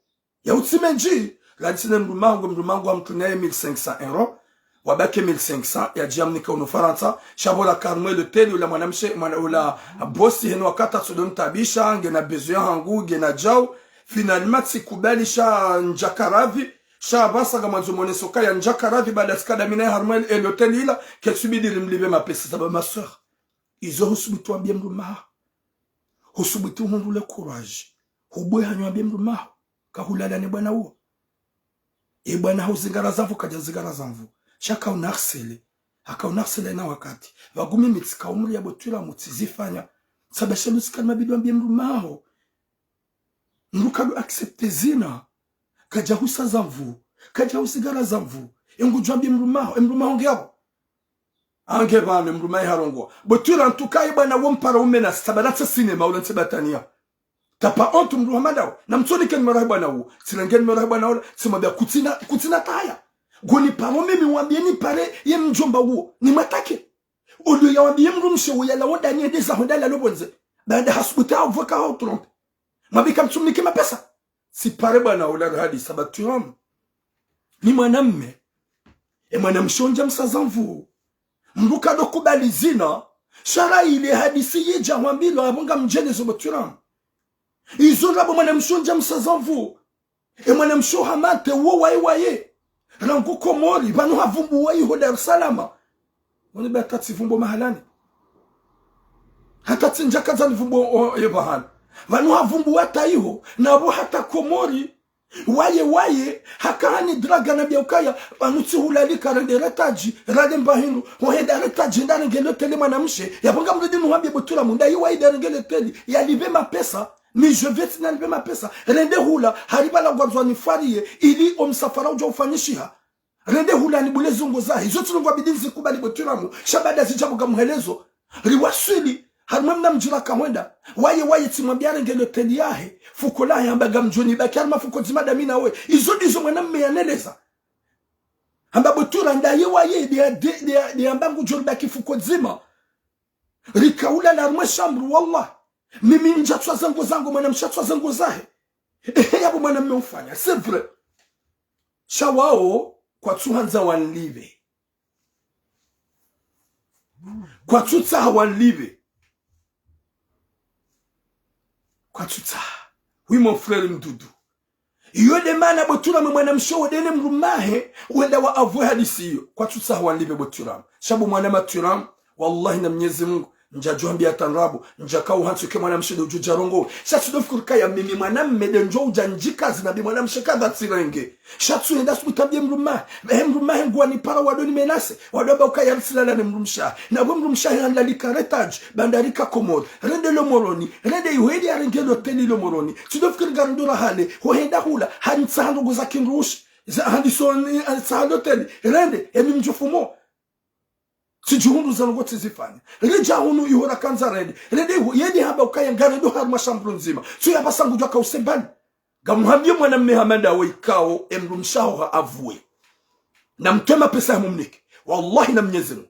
ya utimeji la dizene mrumahangu amtunaye 1500 euro wabaki 1500 ya jiamnika unu faransa shabola karmwe le teli ula mwanamshe ula bosi heno wakata sudon tabisha ngena bezoya hangu ngena jao finalement sikubalisha njakaravi Shabasa kama zumone soka ya njakaravi baada skada mina harmel et l'hôtel ila kesubidi limlibe mapesa saba ma sœur izo husubitu ambie mrumaha husubitu hundu le courage hubwe hanyo ambie mrumaha kahulala ni bwana huo bwana huzingara zavu kaja zingara zavu shaka unarsele akaunarsele na wakati vagumi mitsika umri ya botula mutizifanya sabasha lusikana mabidu ambie mrumaha nrukadu accepte zina kaja husa zamvu kaja husigara zamvu engujwambi mrumaho ngebo ange bana mrumaho harongo botura ntukai bana wompara umena sabalatsa sinema ula ntibatania tapa ontu mruhamada na mtsoni ken marahi bana wo silangen marahi bana ula simabia kutina taya goni paro mimi wambie ni pare ye mjomba wo ni matake olu ya wambie mrumshe wo yala wonda ni edeza hondala lobonze baada hasbuta avoka ho trompe mabika mtsumnike mapesa si pare bwana ula hadi sabatuam ni mwanamme mwanamshonja msazamvu mbuka dokubali zina shara ile hadisi yija wambilo abunga mjene zoboturam izo rabo mwanamshonja msazamvu mwanamsho hamate wo waye rangu Komori banu havumbu wayi ho Dar es Salaam woni batati vumbo mahalani hata tinjaka za vumbo yebahana vanu havumbu wata iho na abo hata Komori waye hakani draga na biaukaya banuti hulalika renderetaji rademba hinu wahenda retaji ndani ngelo tele mwanamshe yabonga mredi nuambie botula munda yiwa ida ngelo tele yalibe mapesa ni je vais t'enlever ma pesa rende hula hariba la gwazwa ni farie ili omsafara uja ufanyishiha rende hula ni bule zungu zahi zote ngwa bidinzi kubali botula mu shabada zijabuga muhelezo riwasili harumamna mjira kamwenda waye timwambiare ngelo teli yahe fuko lahe ambaga mjoni bakari mafuko zimada mina we izo dizo mwanamme yaneleza amba botura ndaye waye di ambangu jori baki fuko zima rikaula na rumwe shambru wallah mimi njatwa zangu mwanamshatwa zangu zahe yabo mwanamme ufanya c'est vrai shawao kwa tuhanza wanlive kwa tutsa wanlive kwa tuta oui mon frère mdudu yode mana botura mwanamsho dene mrumahe wenda wa avwe hadisiyo kwa tuta wanlive botura shabu mwanama turam wallahi na Mwenyezi Mungu njajwambia tanrabu njakau hansuke mwanamsho de ujujarongo shatu dofukurika ya mimi mwanamme de njo ujanjika zinabi mwanamsho kadha tirenge shatu enda subutabie mrumahe ngwa ni para wadoni menase wadoba ukaya msilala ni mrumsha na mrumsha handalika retaji bandarika Komori rende lo moroni rende yuhedi ya rengelo teni lo moroni tudofukirika rundura hale hohenda hula hanitsahandu guza kinrushi handisoni hanitsahandu teni rende emi mjufumo sijuhundu zango tizifanya reja hunu ihora kanza rende yedi haba ukaya ngare do harma shambru nzima so yabasangu jwa kausembani gamuhambie mwanamme hamanda waikao emrumshao ha avue na mtema pesa mumnike wallahi na Mwenyezi Mungu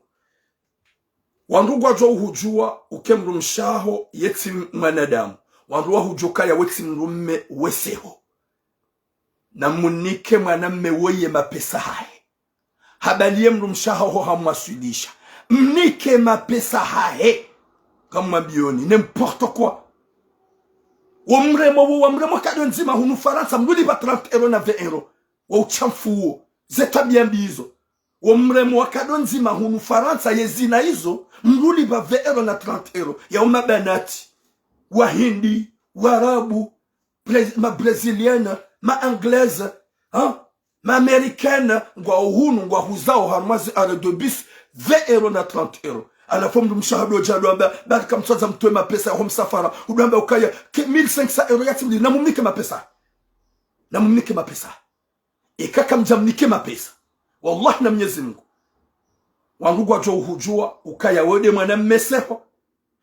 wandugu ajwa uhujua ukemrumshao yeti mwanadamu wanduwa hujoka ya weti mrumme weseho na munike mwanamme weye mapesa hae habalie mrumshao ho hamwasulisha mnike mapesa hae kama bioni n'importe quoi wamremo kado nzima hunu Faransa mrudi ba 30 euro na 20 euro wa uchafuo zeta biambizo wamremo kado nzima hunu Faransa yezina hizo mrudi ba 20 euro na 30 euro ya umabanati wahindi Warabu, ma brésilienne, ma anglaise, hein, ma américaine, ngwa uhunu, ngwa huzao harmazi are de bis, 20 € na 30 €. Alafu mshahado jadwamba baraka mtwaza mtoe mapesa ya msafara udwamba ukaya 1500 € yatimli na mumnike mapesa. Na mumnike mapesa. Ikaka mjamnike mapesa. Wallahi na Mwenyezi Mungu. Wangu kwa jo hujua ukaya wede mwana mmeseho.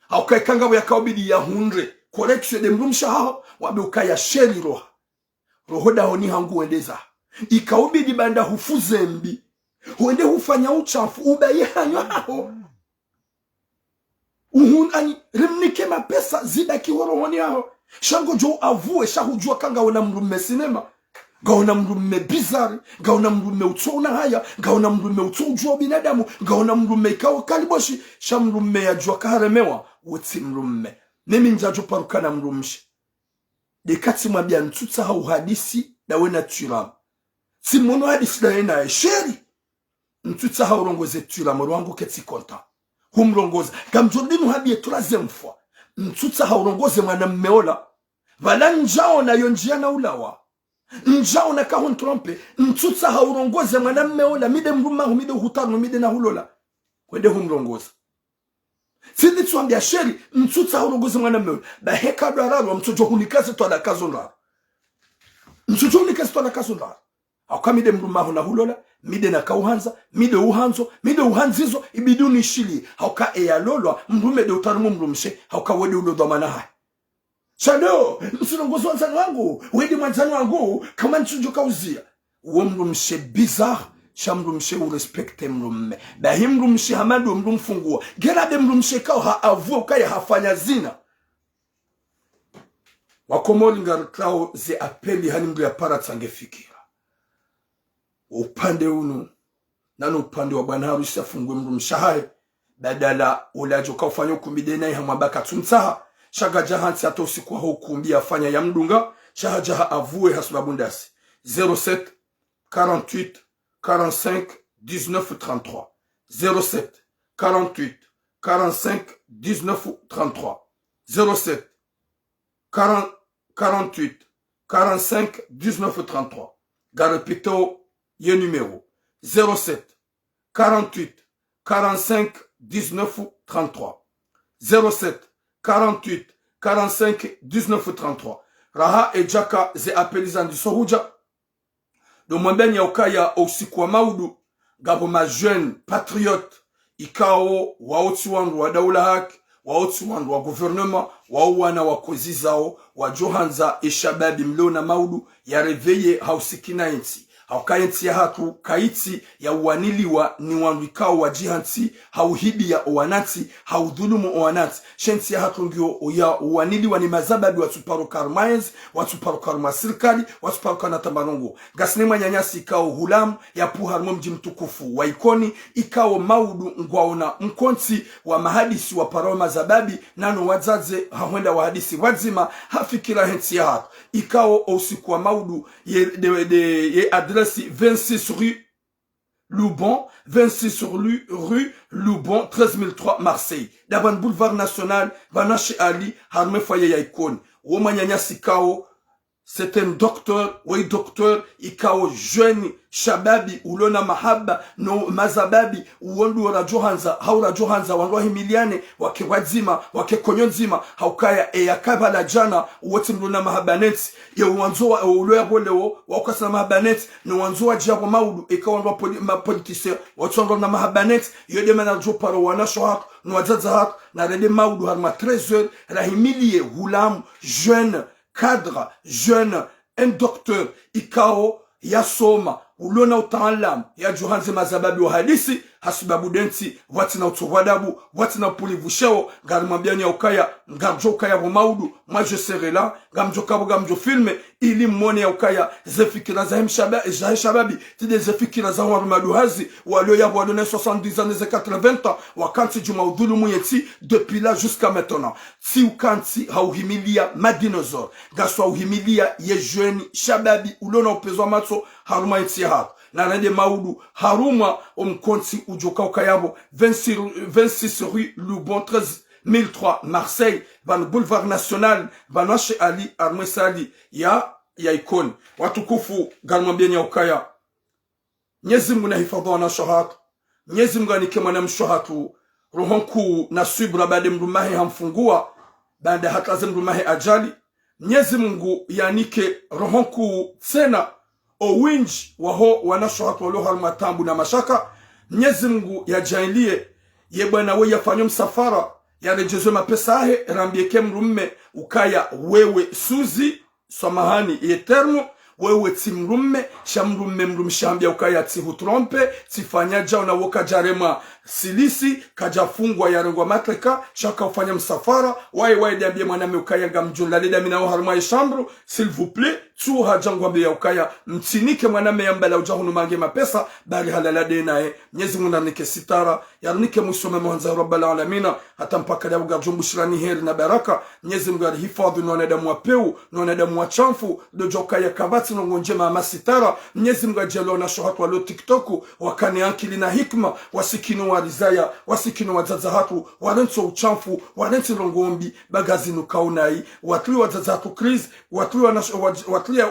Haukai kanga ya kaubidi ya hundre. Correction de mrumshaho wabe ukaya sheri roha. Roho da honi hangu wendeza. Ikaubidi banda hufuze mbi. Huende hufanya uchafu ubaye hanyo hao. Ani rimnike mapesa zida kiworo honi hao. Shango jo avue shahujua kanga wana mrumme sinema. Gaona mrumme bizarre, gaona mrumme utona haya, gaona mrumme utojua binadamu, gaona mrumme ikawa kaliboshi, sha mrumme ya jua kaharemewa, wote mrumme. Mimi njajo parukana mrumshi. Dekati mwabia ntuta hau hadisi na wena turam. Si mwono hadisi na wena esheri. Ntuta hau rongoze turam, rwangu keti konta. Humrongoze. Gamjordinu habi etulaze mfwa. Ntuta hau rongoze mwana mmeola. Vala njao na yonjiana ulawa. Njao na kahon trompe. Ntuta hau rongoze mwana mmeola. Mide mruma humide hutano mide na hulola. Kwende humrongoze. Sidi tuambia sheri, mtuta hau rongoze mwana mmeola. Ba heka dwararo, mtujo hunikaze tuwala kazonra. Mtujo hunikaze tuwala kazonra. Auka mide mruma huna hulola. Mide na kauhanza, mide uhanzizo, ibiduni shili. Hauka eyalolwa, mrume de utarumu mrumshe. Hauka wede ulodhamana hai. Shado, msunongozo wanzani wangu, wedi mwanzani wangu, kama nchujo kauzia. Uo mrumshe bizarre, sha mrumshe urespekte mrumme. Bahi mrumshe hamadu mrumfungua. Gerade mrumshe kao haavua kaya hafanya zina. Wakomori ngarklao ze apeli hani mdu ya para tsange fikira. Upande unu, nano upande wa bwana harusi afungue mrumshahae. Badala ulajo kaufanya ukumbidena iha mwabaka tumtaha. Shaga jahansi hata usiku wa hukumbi afanya ya mdunga. Shaha jaha avue hasubabundasi. 07 48 45 19 33. 07 48 45 19 33. 07 48 45 19 33. Garepito ye numéro. 07 48 45 19 33. 07 48 45 19 33. Raha e jaka ze apelizan di sohuja. Do mwembeni ya ukaya usiku wa maudu. Gabo ma jeune patriote. Ikao waoti wandu wa daula haki. Waoti wandu wa gouvernement. Wauwana wa kozi zao. Wa johanza e shababi mleona maudu. Ya reveye hausikina inti. Haukainti ya hatu kaiti ya uwaniliwa ni wanwikao wa jihanti, hauhidi ya owanati, haudhulumu owanati. Shenti ya hatu ngio ya uwaniliwa ni mazababi watuparo karmaenz, watuparo karma sirkali, watuparo kanatamanongo. Gasinema nyanyasi ikao hulamu ya puharmo mji mtukufu wa ikoni, ikao maudu ngwaona mkonti wa mahadisi wa parao mazababi, nano wazaze hawenda wa hadisi wadzima, hafikira henti ya hatu. Ikao usiku wa maudu ye adresi 26 rue Loubon, 26 rue Loubon, 13003 Marseille. Daban boulevard national, Banache Ali, Harme Foyer ya ikoni. Womanyanya sikao, c'est un docteur, oui docteur, ikao jeune, shababi, ulona mahaba, no mazababi, uondu wa Johanza, haura Johanza, wanwa himiliane, wake wadzima, wake konyonzima, haukaya, yakaba la jana, uwote mlona mahabaneti, ya uwanzoa, uloya boleo, wakasa mahabaneti, no wanzoa jiabo maudu, ika wanwa politiseur, watu wanwa na mahabaneti, yode manajo paro wanasho hako, no wazaza hako, na rede maudu harma 13h, rahimilie, hulam, jeune, cadre, jeune, un docteur, ikao, yasoma, ulona utaalamu, ya Johanze mazababi wa hadisi, hasubabu denti, wati na utuwadabu, wati na pulivusheo, garimambiani ya ukaya, ngamjo ukaya rumaudu, moi je serai là, ngamjo kabo ngamjo filme, ili mwone ya ukaya, zefikira za shababi, tide zefikira za warumadu hazi, walio ya wadone 70 ans, 80 ans, wakanti juma udhulu muyeti, depuis là jusqu'à maintenant. Si ukanti hauhimilia madinosaur, gaswa uhimilia ye jeune shababi, ulona upezwa matso, haruma eti hatu. Na rende maudu haruma omkonti ujoka ukayabo 26 rue Loubon 13 1003 Marseille van Boulevard National vanwashe Ali Armwesa Ali ya ikoni watukufu galmwambia nyaukaya Mwenyezi Mungu na hifadhi wana shohatu Mwenyezi Mungu anike mwana mshohatu rohonku na subra baada mrumahi hamfungua baada hata mrumahi ajali Mwenyezi Mungu yanike rohonku tena owinji waho wanashohatu walio harmatambu na mashaka Mwenyezi Mungu yajailie ye bwana we yafanywe msafara yarejezwe mapesa ahe rambieke mrumme ukaya wewe suzi samahani yetermo wewe timrumme shamrumme mrumshambia ukaya tihutrompe tifanya jao na woka jarema silisi kajafungwa yarengwa matreka shaka ufanya msafara wae diambie mwaname ukaya gamjunda leda minao harma ya shambro s'il vous plaît tu hajangwa mbia ukaya mtinike mwaname yambala ujahunu mange mapesa bari halalade nae Mwenyezi Mungu nanike sitara yarnike musome mwanza rabbal alamina hata mpaka leo garjumbushirani heri na baraka Mwenyezi Mungu alihifadhi na wanadamu wapeu na wanadamu wachamfu dojoka ya kabati nongonjema amasitara Mwenyezi Mungu ajalo na shohatu walo TikTok wakane ankili na hikma wasikino wa rizaya wasikino wa zazahatu warenso uchamfu warenso longombi bagazi nukaunai watli wa zazahatu kriz watli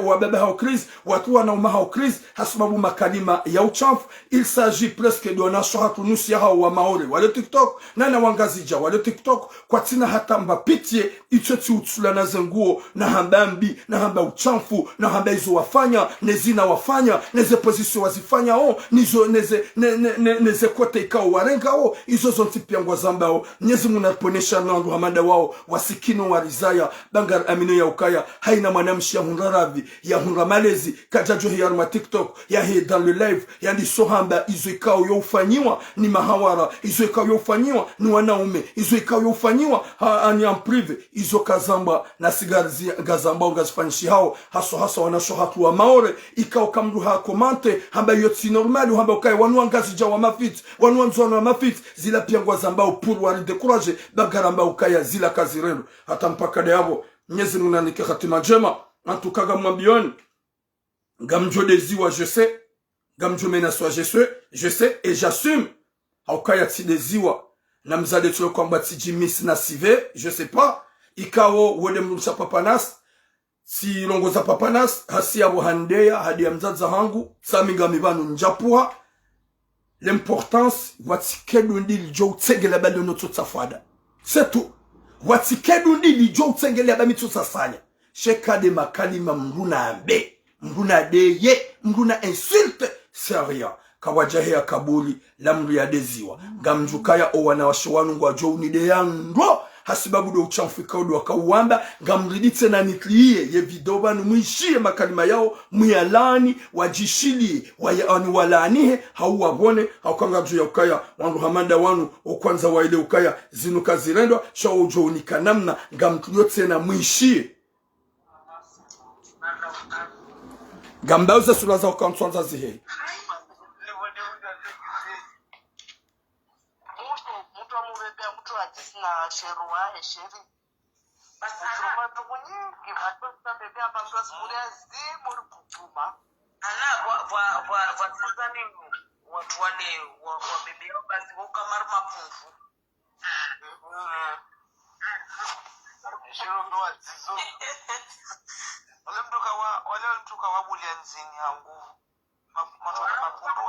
wa bebe hao kriz watli wa nauma hao kriz hasubabu makalima ya uchamfu il s'agit presque de na shohatu nusi ya hao wa maore wale TikTok nana wangazija wale TikTok kwa tina hata mbapitie itoti utsula na zenguo na hambambi na hamba uchamfu na hamba izo wafanya nezina wafanya neze position wazifanya nizo neze kote ikao warenga izo zonti piangwa zambao Mwenyezi Mungu naponesha nandu hamada wao wasikino wa rizaya bangar amino ya ukaya haina mwanamshi ya hunraravi ya hunramalezi kajajo hiya ma TikTok ya he dans le live ya ndi sohamba izo ikao yo ufanyiwa ni mahawara izo ikao yo ufanyiwa ni wanaume izo ikao yo ufanyiwa ani en prive izo kazamba na sigarzi gazamba ngazifanishi hao haso wanashohatu wa maore ikao kamdu ha komante hamba yoti normali hamba ukaya wanu ngazi jawa mafit wanu nzwana wa mafit zila piangwa zambao pour wali décourager bagaramba ukaya zila kazireno hata mpaka deabo Mwenyezi Mungu nanike khatima njema antukaga mwambioni gamjode ziwa je sais gamjomena swa je sais et j'assume ukaya tideziwa na mzade tulo kwamba tijimis na sive je sais pas ikao wode mrumsha papanas si longo za papanas hasi ya handeya hadi ya mzaza hangu saminga mibanu njapuha l'importance watikedu ndili jo utsengele bado noto tsafada c'est tout watikedu ndili jo utsengele bado mito tsasanya sheka de makalima mruna ambe mruna deye mruna insulte c'est rien kawajahe ya kabuli lamru ya deziwa gamjukaya owana washwanu ngwa jo unide yango hasibabu do uchamfika udo wakauamba ngamriditse na nitliye ye vidoba numishie makalima yao muyalani wajishilie wayani walanihe hauwabone haukanga juu ya ukaya wangu hamanda wanu okwanza wa ile ukaya zinuka zirendwa shao ujo unikanamna ngamtliyote na muishie gambauza sulaza ukanswanza zihe na sheruwa hesheri basana tukunyi kibatota bebe abangwa smuria zimuri kutuma ana wa tsani watu wale wa bebe yao basi ukamar mapunfu shiro ndo azizo wale mtuka wabulia nzini hangu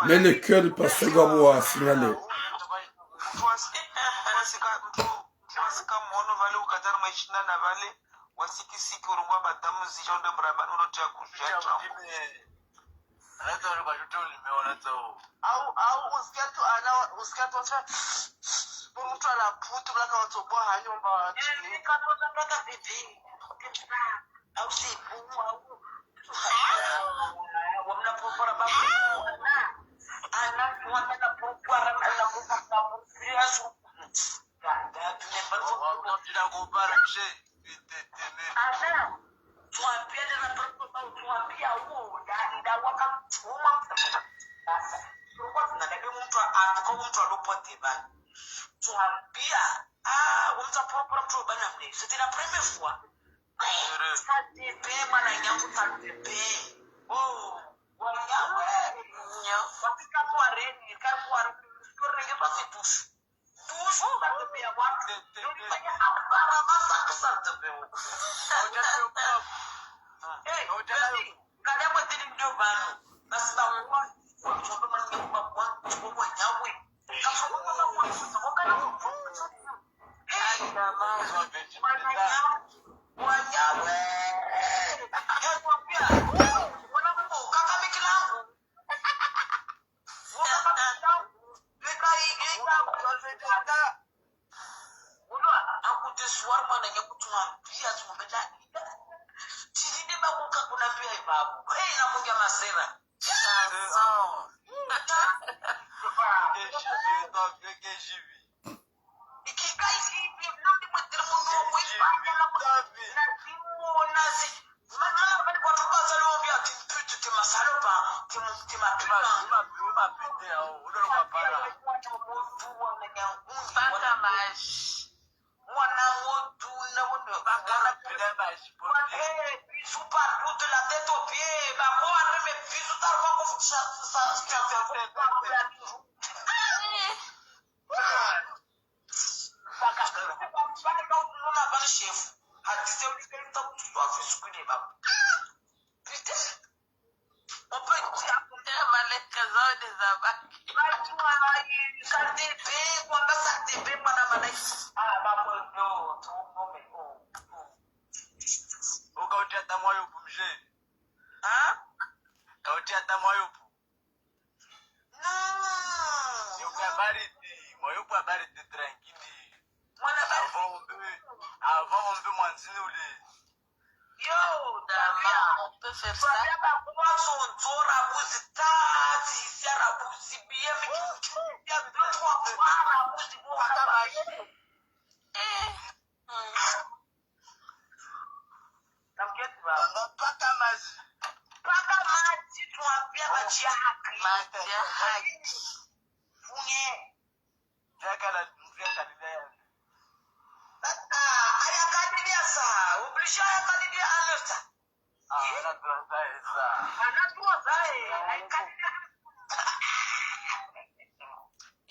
nene keri pasega wa signale wasika mono vale ukatar maishina na vale wasiki urungwa badamu zijonde mrabani unotia kujacha anato ni bajuto limeona to au usikiatu washa mtu ala putu blaka watoboa hanyomba watu ni katoza mpaka bibi au sipu au wamna popora babu ana wamna popora na popora yasu mapeke jivi. Ikikai hivi ndio mtiri muno kuifanya na simuona si. Mama bali kwa sababu zalobia timputu timasalopa timapima Mapite au ule mapara. Pata maji. Mwana motu na wono Bakana pile maji. Bisou partout de la tête aux pieds. Bah, moi, même bisous, t'as pas Ukautia tamoyo pumje. Kautia tamoyo pu. Yuko baridi, moyo kwa baridi tranquille. Avant on peut manger ou les. Yo, dama, on peut faire ça.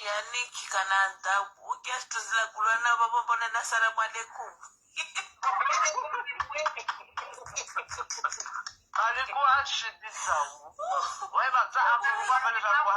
Yani kikananda ukiastu zila kulwana baba mbona na salamu alaikum. Alikuwa shidisa. Wewe bata hapo mbele za kwa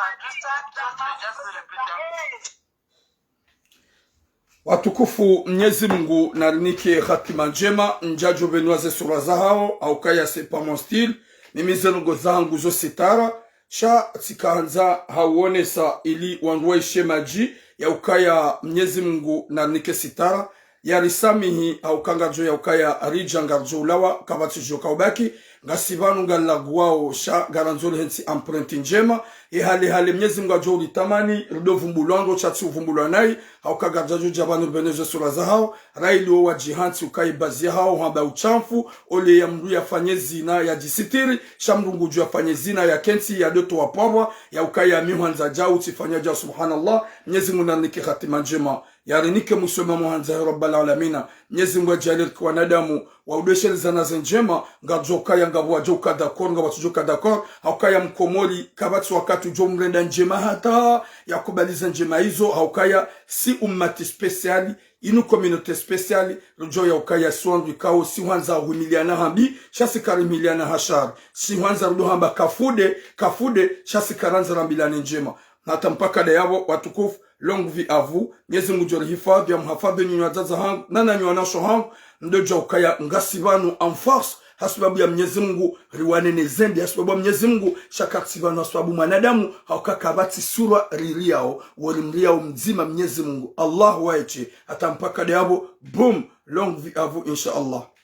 Watukufu Mwenyezi Mungu narinike hatima njema njajo benwaze sura zao au kaya sepa mon style mimi zenugo zangu zo sitara sha tikaanza hauonesa ili wanduwaishe maji ya ukaya Mwenyezi Mungu narinike sitara ya risamihi au kangajo ya ukaya arija ngarjo ulawa kabati joka ubaki ngasivanu ngalaguwao sha garanzoli hensi empreinte njema hali Mwenyezi Mungu ajo ulitamani rido vumbulwango chati uvumbulwanai au kagajajo jabanu benezo sura zao raili wa jihanti ukai bazi hao hamba uchamfu ole ya mru ya fanye zina ya jisitiri shamrungu ju ya fanye zina ya kenti ya doto wa pabwa ya ukai ya mihanza jau tifanya ja subhanallah Mwenyezi Mungu nanike khatima njema yarinike musoma muhanza rabbal alamina Mwenyezi Mungu ajalie kwa wanadamu waudeshe zana njema ngajoka ya ngabwa joka d'accord ngabatujoka d'accord haukaya mkomoli kabati wakati jo mrenda njema hata ya kubaliza njema hizo haukaya si ummati speciali inu communauté spéciale rojo ya ukaya swandu kao si wanza humiliana hambi shasi karimiliana hashar si wanza rudo hamba kafude shasi karanza rambilane njema hata mpaka da yabo watukufu longue vie à vous Mwenyezi Mungu jori hifadhi ya mhafadhi nyinyi wazazi hangu nana nyinyi wanasho hangu ndoja ukaya ngasibanu en force hasubabu ya Mwenyezi Mungu riwanene zembi hasubabu ya Mwenyezi Mungu shakatsibanu hasubabu manadamu haukakabati sura ririao walimriao mzima Mwenyezi Mungu Allah waeche hata mpaka da yabo boom longue vie à vous inshallah.